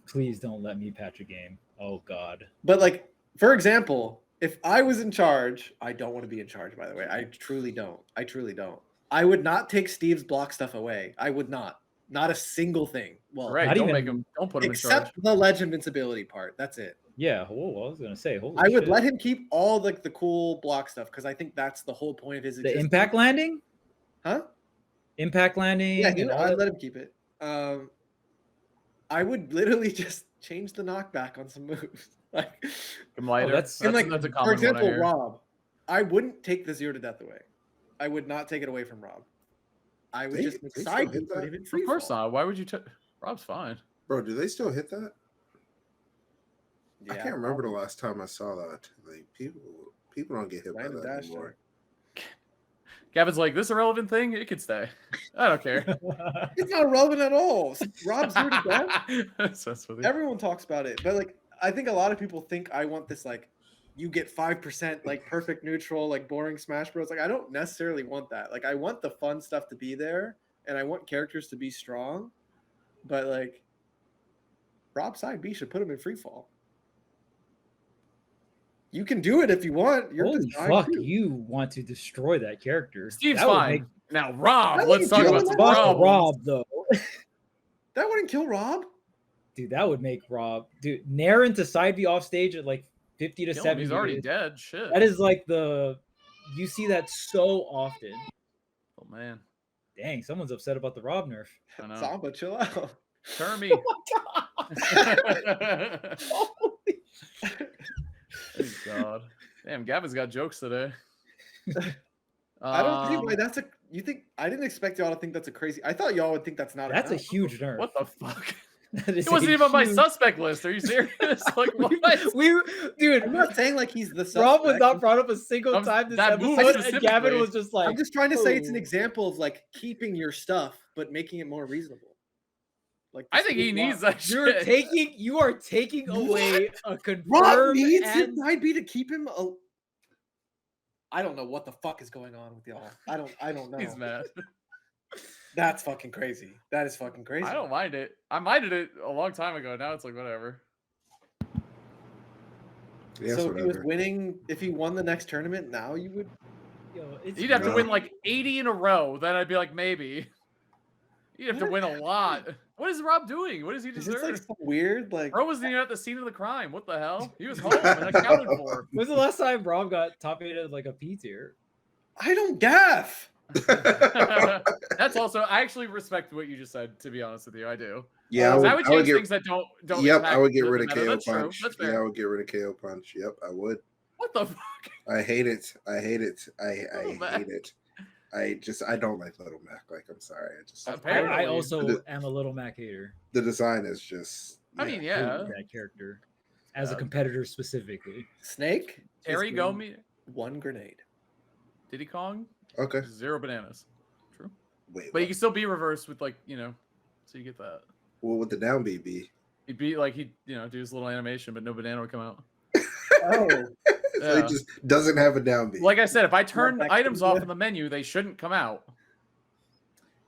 please don't let me patch a game. Oh God. But like, for example, if I was in charge, I don't want to be in charge, by the way. I truly don't. I would not take Steve's block stuff away. I would not. Not a single thing. Well, right. Don't put him in charge. Except the ledge invincibility part. That's it. Yeah. Whoa, I was gonna say. I would let him keep all like the cool block stuff because I think that's the whole point of his existence. The impact landing? Huh? Impact landing. Yeah, I'd let him keep it. I would literally just change the knockback on some moves. Like, that's a common for example, one Rob. I wouldn't take the 0 to death away. I would not take it away from Rob. I would just side hit that. Of course not. Why would you? Rob's fine, bro. Do they still hit that? Yeah, I can't remember the last time I saw that. Like people don't get hit by that anymore. Gavin's like, this irrelevant thing, it could stay. I don't care. It's not relevant at all. Rob's 0 to death. With Everyone talks about it, but like I think a lot of people think I want this like you get 5% like perfect neutral, like boring Smash Bros. Like I don't necessarily want that. Like I want the fun stuff to be there and I want characters to be strong, but like Rob side B should put him in free fall. You can do it if you want. Holy fuck, you want to destroy that character. Steve's fine. Now Rob, let's talk about some Rob though. That wouldn't kill Rob. Dude, that would make Rob. Dude, Nair into side B off stage at like 50 to 70. He's already dead. Shit. That is like you see that so often. Oh man. Dang, someone's upset about the Rob nerf. I know. Samba, chill out. Termy. Oh my God. Holy shit. God. Damn, Gavin's got jokes today. I don't think why that's you think I didn't expect y'all to think that's a crazy. I thought y'all would think that's not. That's a huge nerf. What the fuck? It wasn't even on my suspect list. Are you serious? Like what? Dude, I'm not saying like he's the suspect. Rob was not brought up a single time this episode, and Gavin was just like. I'm just trying to say it's an example of like keeping your stuff, but making it more reasonable. Like I think he needs that. You are taking away a confirmed. Rob needs his side B to keep him. I don't know what the fuck is going on with y'all. I don't know. He's mad. That's fucking crazy. That is fucking crazy. I don't mind it. I minded it a long time ago. Now it's like whatever. Yes, so if he was winning, if he won the next tournament, now you would. You'd have to win like 80 in a row. Then I'd be like, maybe. You'd have to win a lot. What is Rob doing? What does he deserve? It's like some weird, like. Bro wasn't even at the scene of the crime. What the hell? He was home and accounted for. When's the last time Rob got top 8 at like a P tier? I don't gaff. That's also. I actually respect what you just said. To be honest with you, I do. Yeah, I would change things that don't. Yep, I would get rid of KO punch. That's fair. Yeah, I would get rid of KO punch. Yep, I would. What the fuck? I hate it. I hate it. I hate it. I don't like Little Mac. Like, I'm sorry. I also am a Little Mac hater. The design is just. I mean, yeah. That character, as a competitor specifically. Snake. Terry Gomi. 1 grenade. Diddy Kong. Okay. 0 bananas. True. Wait. But you can still be reversed with like so you get that. What would the down B be? He'd be like he'd do his little animation, but no banana would come out. Oh. So he just doesn't have a down B. Like I said, if I turn items off in the menu, they shouldn't come out.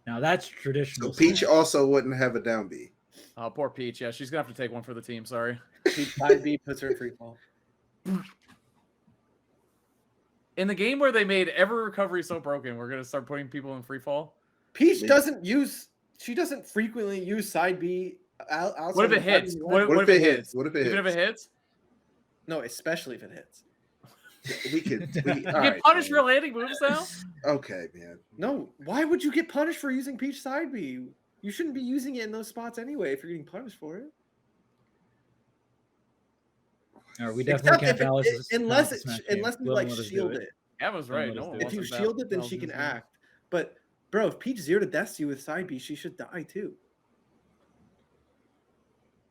Now that's traditional. So Peach also wouldn't have a down B. Oh, poor Peach. Yeah, she's gonna have to take one for the team. Sorry. Peach side B puts her in free fall. In the game where they made every recovery so broken, we're gonna start putting people in free fall. Peach doesn't frequently use side B What if it hits? What if it hits? What if it Even if it hits, No, especially if it hits. We could. you get punished for landing moves now. Okay, man. No, why would you get punished for using Peach side B? You shouldn't be using it in those spots anyway if you're getting punished for it. All right, we definitely can't balance this. Unless balance it, this match game. unless you Will like let us do shield it. it. Emma's right. If No one If wants you to shield it, then balance she can this game. act. But bro, if Peach 0 to deaths you with side B, she should die too.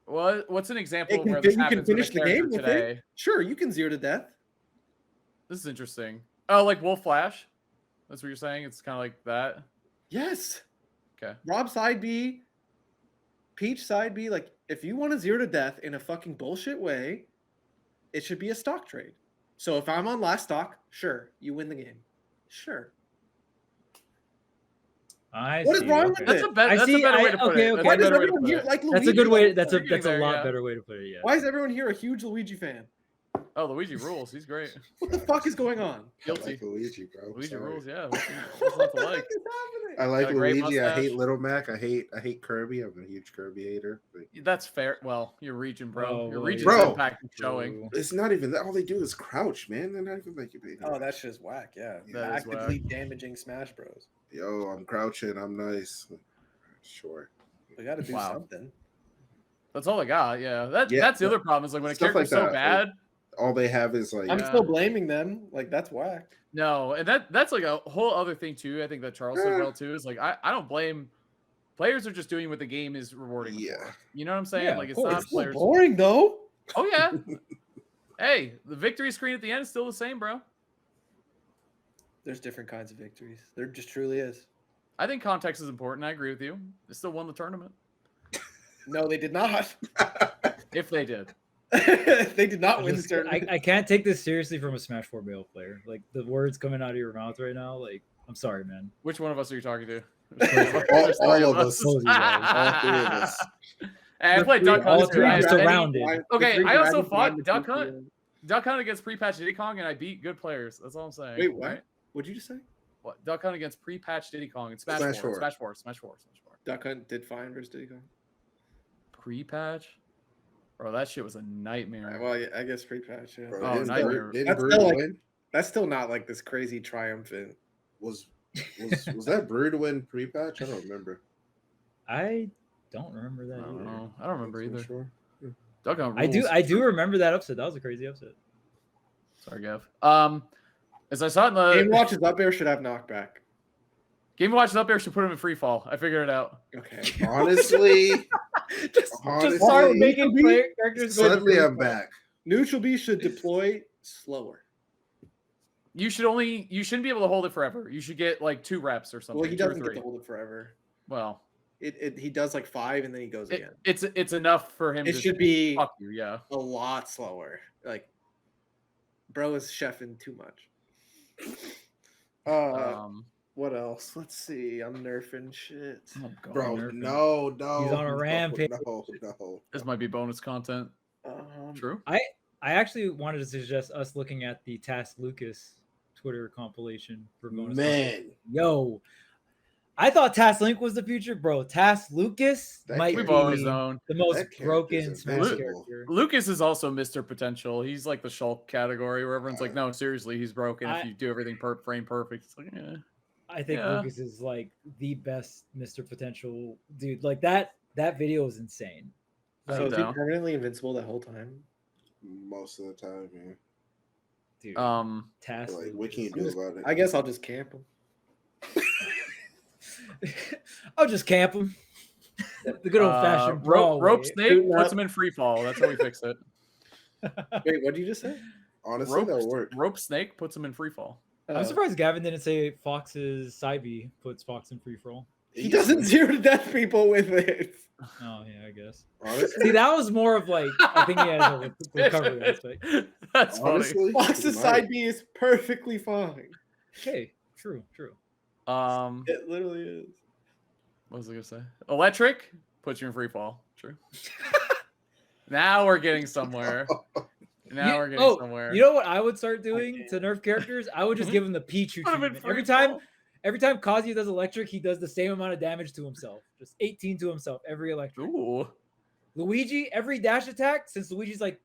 What's an example of where You this can happens finish with a the game character with today? it. Sure, you can 0 to death. This is interesting. Oh, like Wolf Flash? That's what you're saying? It's kind of like that? Yes. Okay. Rob side B, Peach side B. Like, if you want to 0 to death in a fucking bullshit way, it should be a stock trade. So if I'm on last stock, sure, you win the game. Sure. What is wrong with That's it? a better way to put it. okay. That's Why a does better way to everyone put here it. like Luigi? That's a good way. Like, That's a We're getting there, lot yeah. better way to put it. Yeah. why is everyone here a huge Luigi fan? Oh, Luigi rules. He's great. What the fuck is going on? I Guilty. like Luigi, bro. Luigi Sorry. rules, yeah. What What's not the to fuck like? is happening? I like Got a great Luigi. I hate mustache. Little Mac. I hate Kirby. I'm a huge Kirby hater. Like, That's fair. Well, you're reaching, bro. Oh, Your well, region's Bro. impact is showing. it's not even that. All they do is crouch, man. They're not even like. Oh, that's just whack. Yeah, That is actively damaging Smash Bros. Yo, I'm crouching. I'm nice. Sure. We got to do Wow. something. That's all I got. Yeah. That's the but other problem is like when a stuff character's like so that, bad. All they have is like. I'm Yeah. still blaming them. Like that's whack. No, and that's like a whole other thing too. I think that Charles said well too. Is like I don't blame players are just doing what the game is rewarding. Yeah. For. You know what I'm saying? Yeah, like of it's not It's so players. boring though. Oh yeah. Hey, the victory screen at the end is still the same, bro. There's different kinds of victories. There just truly is. I think context is important. I agree with you. They still won the tournament. No, they did not. If they did. They did not I win the just- tournament. I can't take this seriously from a Smash 4 Bale player. Like the words coming out of your mouth right now. Like I'm sorry, man. Which one of us are you talking to? all of us. Both of you guys. All three of us. Hey, I played Duck all Hunt. three too. are I- surrounded. Okay, I also fought Duck Hunt. Duck Hunt against pre-patch Diddy Kong, and I beat good players. That's all I'm saying. Wait, what? right? What'd you just say? What? Duck Hunt against pre-patch Diddy Kong and Smash 4. Smash 4. Smash 4. Smash 4. Smash 4. Duck Hunt did fine versus Diddy Kong. Pre-patch? Bro, that shit was a nightmare. Well, yeah, I guess pre-patch. Yeah. Bro, Oh, didn't nightmare. Didn't That's Brood still like- win? That's still not like this crazy triumphant. Was that Brood win pre-patch? I don't remember. I don't remember that I don't either. know. I don't remember I'm not either. Sure. Duck Hunt I do rules. remember that upset. That was a crazy upset. Sorry, Gav. As I saw in Game the Watch is up there should have knockback. Game Watch is up there, should put him in free fall. I figured it out. Okay. Honestly, just honestly, start making player characters go to suddenly free I'm fall. back. Neutral B should deploy slower. You shouldn't be able to hold it forever. You should get like 2 reps or something. Well, he 2 or doesn't get 3. to hold it forever. Well, He does like 5 and then he goes again. it's enough for him It to should be fuck you, yeah. a lot slower. Like, bro is chefing too much. What else? Let's see. I'm nerfing shit. Oh, God, Bro, nerfing. no. He's on a no, rampage. No. This might be bonus content. True. I actually wanted to suggest us looking at the Task Lucas Twitter compilation for bonus. Man, content. Yo, I thought Task Link was the future, bro. Task Lucas That might We've be always known. the most That character's broken Smash invincible. character. Lucas is also Mr. Potential. He's like the Shulk category where everyone's like, no, seriously, he's broken if I- you do everything frame perfect. It's like, yeah. I think Yeah. Lucas is like the best Mr. Potential dude. Like that video is insane. I So don't is he know. permanently invincible that whole time? most of the time, man. Dude, Task Like, what Lucas. can you do about it? I guess I'll just camp him. I'll just camp him. The good old fashioned brawl. rope way. snake Shooting puts up. him in free fall. That's how we fix it. Wait, what did you just say? Honestly, that'll work. Rope snake puts him in free fall. I'm surprised Gavin didn't say Fox's side B puts Fox in free for all. He doesn't 0 to death people with it. Oh yeah, I guess. Honestly, See, that was more of like I think he has a recovery aspect. That's funny. honestly, Fox's he side might. B is perfectly fine. Okay, true. It literally is. What was I gonna say? Electric puts you in free fall. True. Now we're getting somewhere. Now we're getting somewhere. You know what I would start doing to nerf characters? I would just give him the Pichu Put him in treatment. free Every time Kazuya does electric, he does the same amount of damage to himself. Just 18 to himself every electric. Ooh. Luigi, every dash attack, since Luigi's like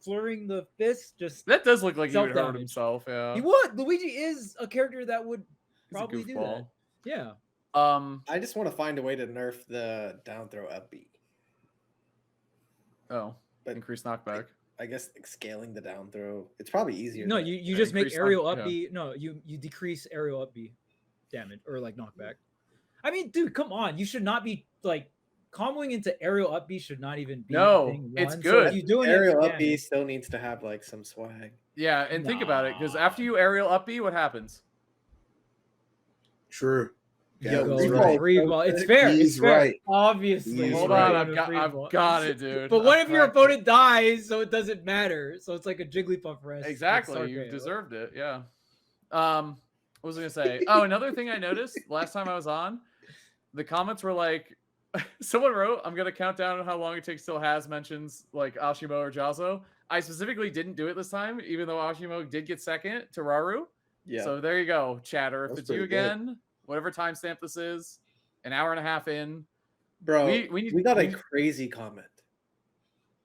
flurrying the fist, just That does look like he would hurt Self-damage. himself. Yeah. he would. Luigi is a character that would He's a probably do that. goofball. Yeah. I just want to find a way to nerf the down throw up B. Oh, But increased knockback. I guess like, scaling the down throw, it's probably easier. No, than- you just make increase aerial knock- up B. No, you decrease aerial up B damage or like knockback. I mean, dude, come on. You should not be like comboing into aerial up B should not even be No, a thing. it's One. good. So if you doing aerial it for up B damage, still needs to have like some swag. Yeah, and think about it, because after you aerial up B, what happens? True. you Yeah, go he's with right. free ball. It's fair. He's it's fair. right. Obviously. He's Hold right. on, I've got it, dude. But what I've if your cracked it. opponent dies, so it doesn't matter? So it's like a Jigglypuff rest. with Exactly, you Stargate. deserved it. Yeah. What was I gonna say? Oh, another thing I noticed last time I was on, the comments were like, someone wrote, "I'm gonna count down how long it takes till Haz mentions like Ashimo or Jazo." I specifically didn't do it this time, even though Ashimo did get second to Raru. Yeah. So there you go, chatter. If That's it's you pretty good. again, whatever timestamp this is, an hour and a half in. Bro, we we, need- got we a need- crazy comment.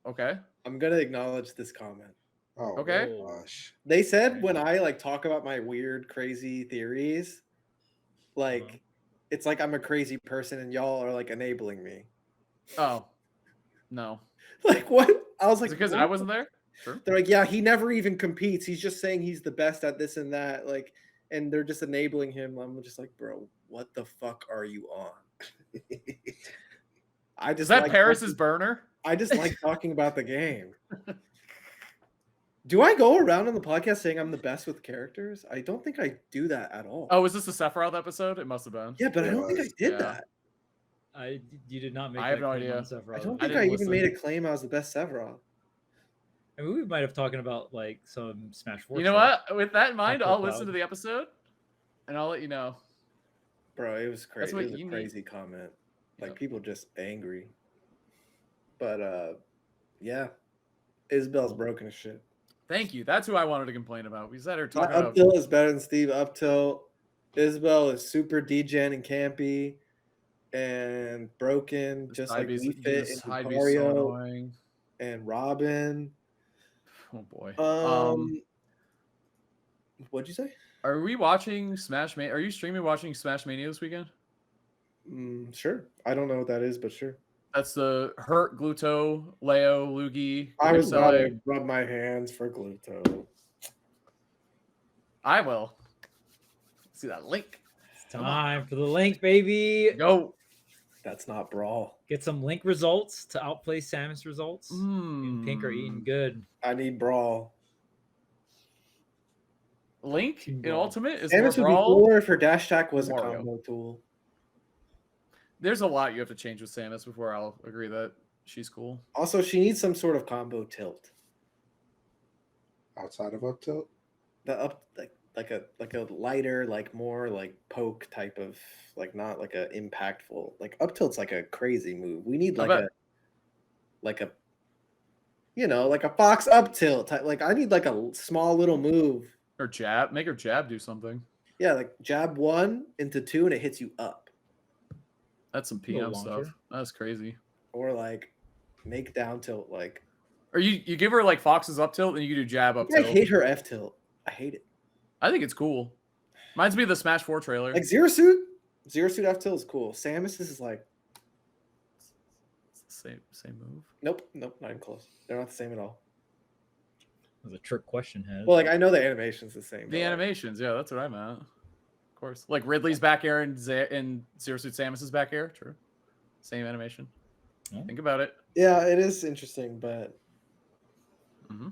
Okay. I'm gonna acknowledge this comment. Oh, Okay. my gosh. They said when I like talk about my weird, crazy theories, like Uh-huh. it's like I'm a crazy person and y'all are like enabling me. Oh, no. Like what? I was Is like, it because what? I wasn't there? Sure. They're like, yeah, he never even competes. He's just saying he's the best at this and that. Like, and they're just enabling him. I'm just like, bro, what the fuck are you on? I just Is that like Paris's talking- burner? I just like talking about the game. Do I go around on the podcast saying I'm the best with characters? I don't think I do that at all. Oh, was this the Sephiroth episode? It must have been. yeah, but I don't think I did Yeah. that. You did not make. I have that no claim idea. on Sephiroth. I don't I think I, didn't even listen. made a claim I was the best Sephiroth. I mean, we might have talking about like some Smash 4. You know stuff. what? With that in mind, Apple I'll listen Cloud. to the episode, and I'll let you know. Bro, it was crazy. what It was a you need. crazy comment. Like Yep. people just angry. But yeah. Isabel's broken as shit. Thank you. That's who I wanted to complain about. We said her My talking about. up tilt is better than Steve up tilt. Isabel is super degen and campy and broken, just like Ivy's- we fit this and Ivy's so Mario annoying. and Robin. Oh boy. What'd you say? Are we watching Smash Mania? Are you streaming watching Smash Mania this weekend? Sure. I don't know what that is, but sure. That's the Hurt, Gluto, Leo, Luigi. I was about Marcelo. to rub my hands for Gluto. I will. See that link? It's time for the link, baby. Go. That's not Brawl. Get some link results to outplay Samus results. And Pink are eating good. I need Brawl. Link in Brawl. Ultimate is more Samus would be Brawl. cooler if her dash attack was a Mario. combo tool. There's a lot you have to change with Samus before I'll agree that she's cool. Also, she needs some sort of combo tilt. Outside of up tilt? The up like a lighter, like more like poke type of not like a impactful. Like up tilt's like a crazy move. We need I like a like a Fox up tilt type. Like I need like a small little move. Or jab. Make her jab do something. Yeah, like jab 1 into 2 and it hits you up. That's some Little PM stuff. launcher. That's crazy. Or like make down tilt like Or you give her like Fox's up tilt and you do jab up I tilt. hate her F tilt. I hate it. I think it's cool. Reminds me of the Smash 4 trailer. Like Zero Suit F tilt is cool. Samus is like It's the same move. nope, not even close. They're not the same at all. That was a trick question, head. Well, like I know the animation's the same. The but, like, animations, yeah, that's what I meant. Of course. Like Ridley's back air and Zero Suit Samus's back air. True. Same animation. Yeah. Think about it. yeah, it is interesting, but Mhm.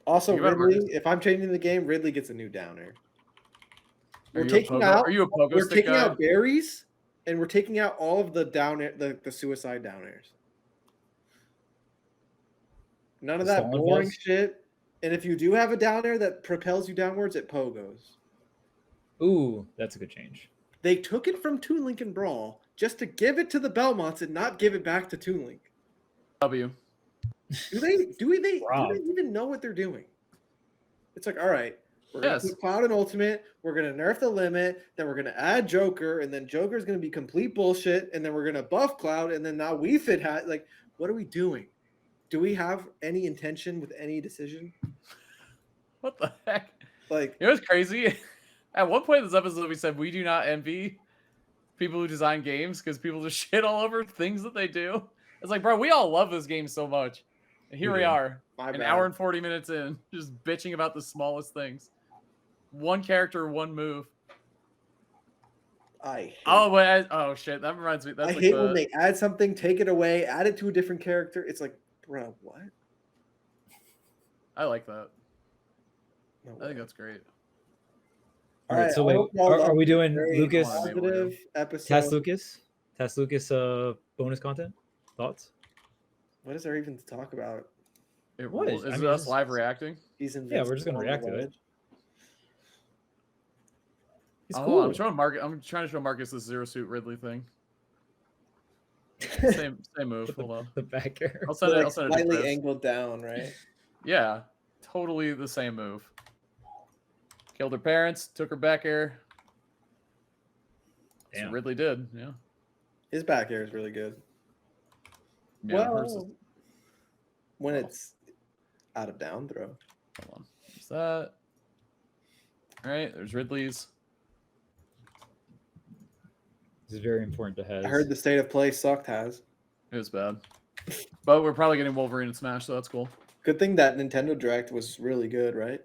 also Think about it, Ridley. Marcus. If I'm changing the game, Ridley gets a new downer. Are We're you a taking pogo- out. Are you a pogo We're stick taking guy? out berries, and we're taking out all of the down air, the suicide down airs. None of The that stolen boring balls? shit. And if you do have a down air that propels you downwards, it pogos. Ooh, that's a good change. They took it from Toon Link and Brawl just to give it to the Belmonts and not give it back to Toon Link. W. Do they Rob. even know what they're doing? It's like, all right, we're gonna Yes. put Cloud and Ultimate, we're gonna nerf the limit, then we're gonna add Joker, and then Joker's gonna be complete bullshit, and then we're gonna buff Cloud, and then now we fit like What are we doing? Do we have any intention with any decision? What the heck? Like, It was crazy. At one point in this episode, we said we do not envy people who design games because people just shit all over things that they do. It's like, bro, we all love this game so much. And here we are, my an bad. hour and 40 minutes in, just bitching about the smallest things. One character, one move. I hate, Oh shit, that reminds me. That's I like hate the, when they add something, take it away, add it to a different character. It's like, bro, what? I like that. No I think way. that's great. All right, Alright, so I wait, hope y'all are love we this doing very Lucas? positive episode. Task Lucas bonus content? Thoughts? What is there even to talk about? It What rules. is- I Is mean, us it's- live reacting? He's Yeah, we're just gonna invincible on the react to it. ledge. It's Oh, cool. I'm trying to show Marcus this Zero Suit Ridley thing. Same move. With Hold on. the back air. I'll send it. Like I'll send it to slightly Chris. angled down, right? Yeah, totally the same move. Killed her parents, took her back air. That's what Damn. Ridley did. Yeah. His back air is really good. Yeah. hers is- Well, when it's out of down throw. hold on. There's that. All right. There's Ridley's. This is very important to have. I heard the state of play sucked, Has. It was bad, but we're probably getting Wolverine and Smash, so that's cool. Good thing that Nintendo Direct was really good, right?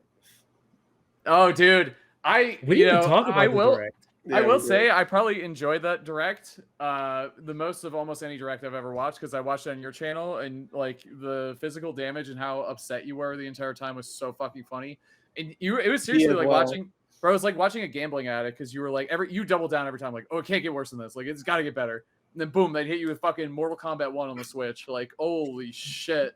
Oh, dude, We didn't even talk about I the will. direct. I Yeah, will we say did. I probably enjoyed that direct the most of almost any direct I've ever watched because I watched it on your channel and like the physical damage and how upset you were the entire time was so fucking funny. And it was seriously as like well. watching, bro. It was like watching a gambling addict because you were like you double down every time like, oh, it can't get worse than this. Like it's got to get better. And then boom, they'd hit you with fucking Mortal Kombat 1 on the Switch. Like holy shit,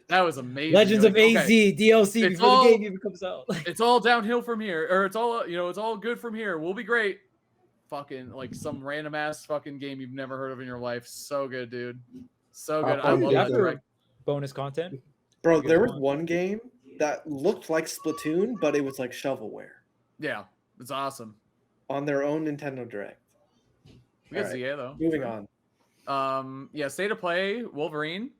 that was amazing. Legends You're of like, AZ okay, DLC it's before all- the game even comes out. it's all downhill from here, or it's all it's all good from here. We'll be great. Fucking like some random ass fucking game you've never heard of in your life. So good, dude. So good. I Oh, love yeah, that after direct. bonus content. Bro, Good there was one. one game that looked like Splatoon, but it was like shovelware Yeah, it's awesome. on their own Nintendo Direct. We got All right, ZA though. Moving on. Yeah, state of play, Wolverine,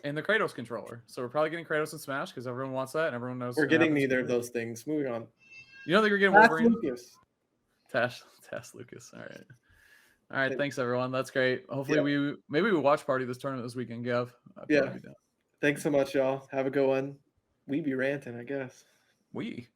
and the Kratos controller. So we're probably getting Kratos and Smash because everyone wants that and everyone knows. We're it getting happens. neither of those things. Moving on. You don't think we're getting Task Wolverine? Lucas. Tash Lucas. All right. All right. Thank- Thanks everyone. That's great. Hopefully maybe we watch party this tournament this weekend, Gav. I'd Yeah. probably be down. Thanks so much, y'all. Have a good one. We be ranting, I guess. We.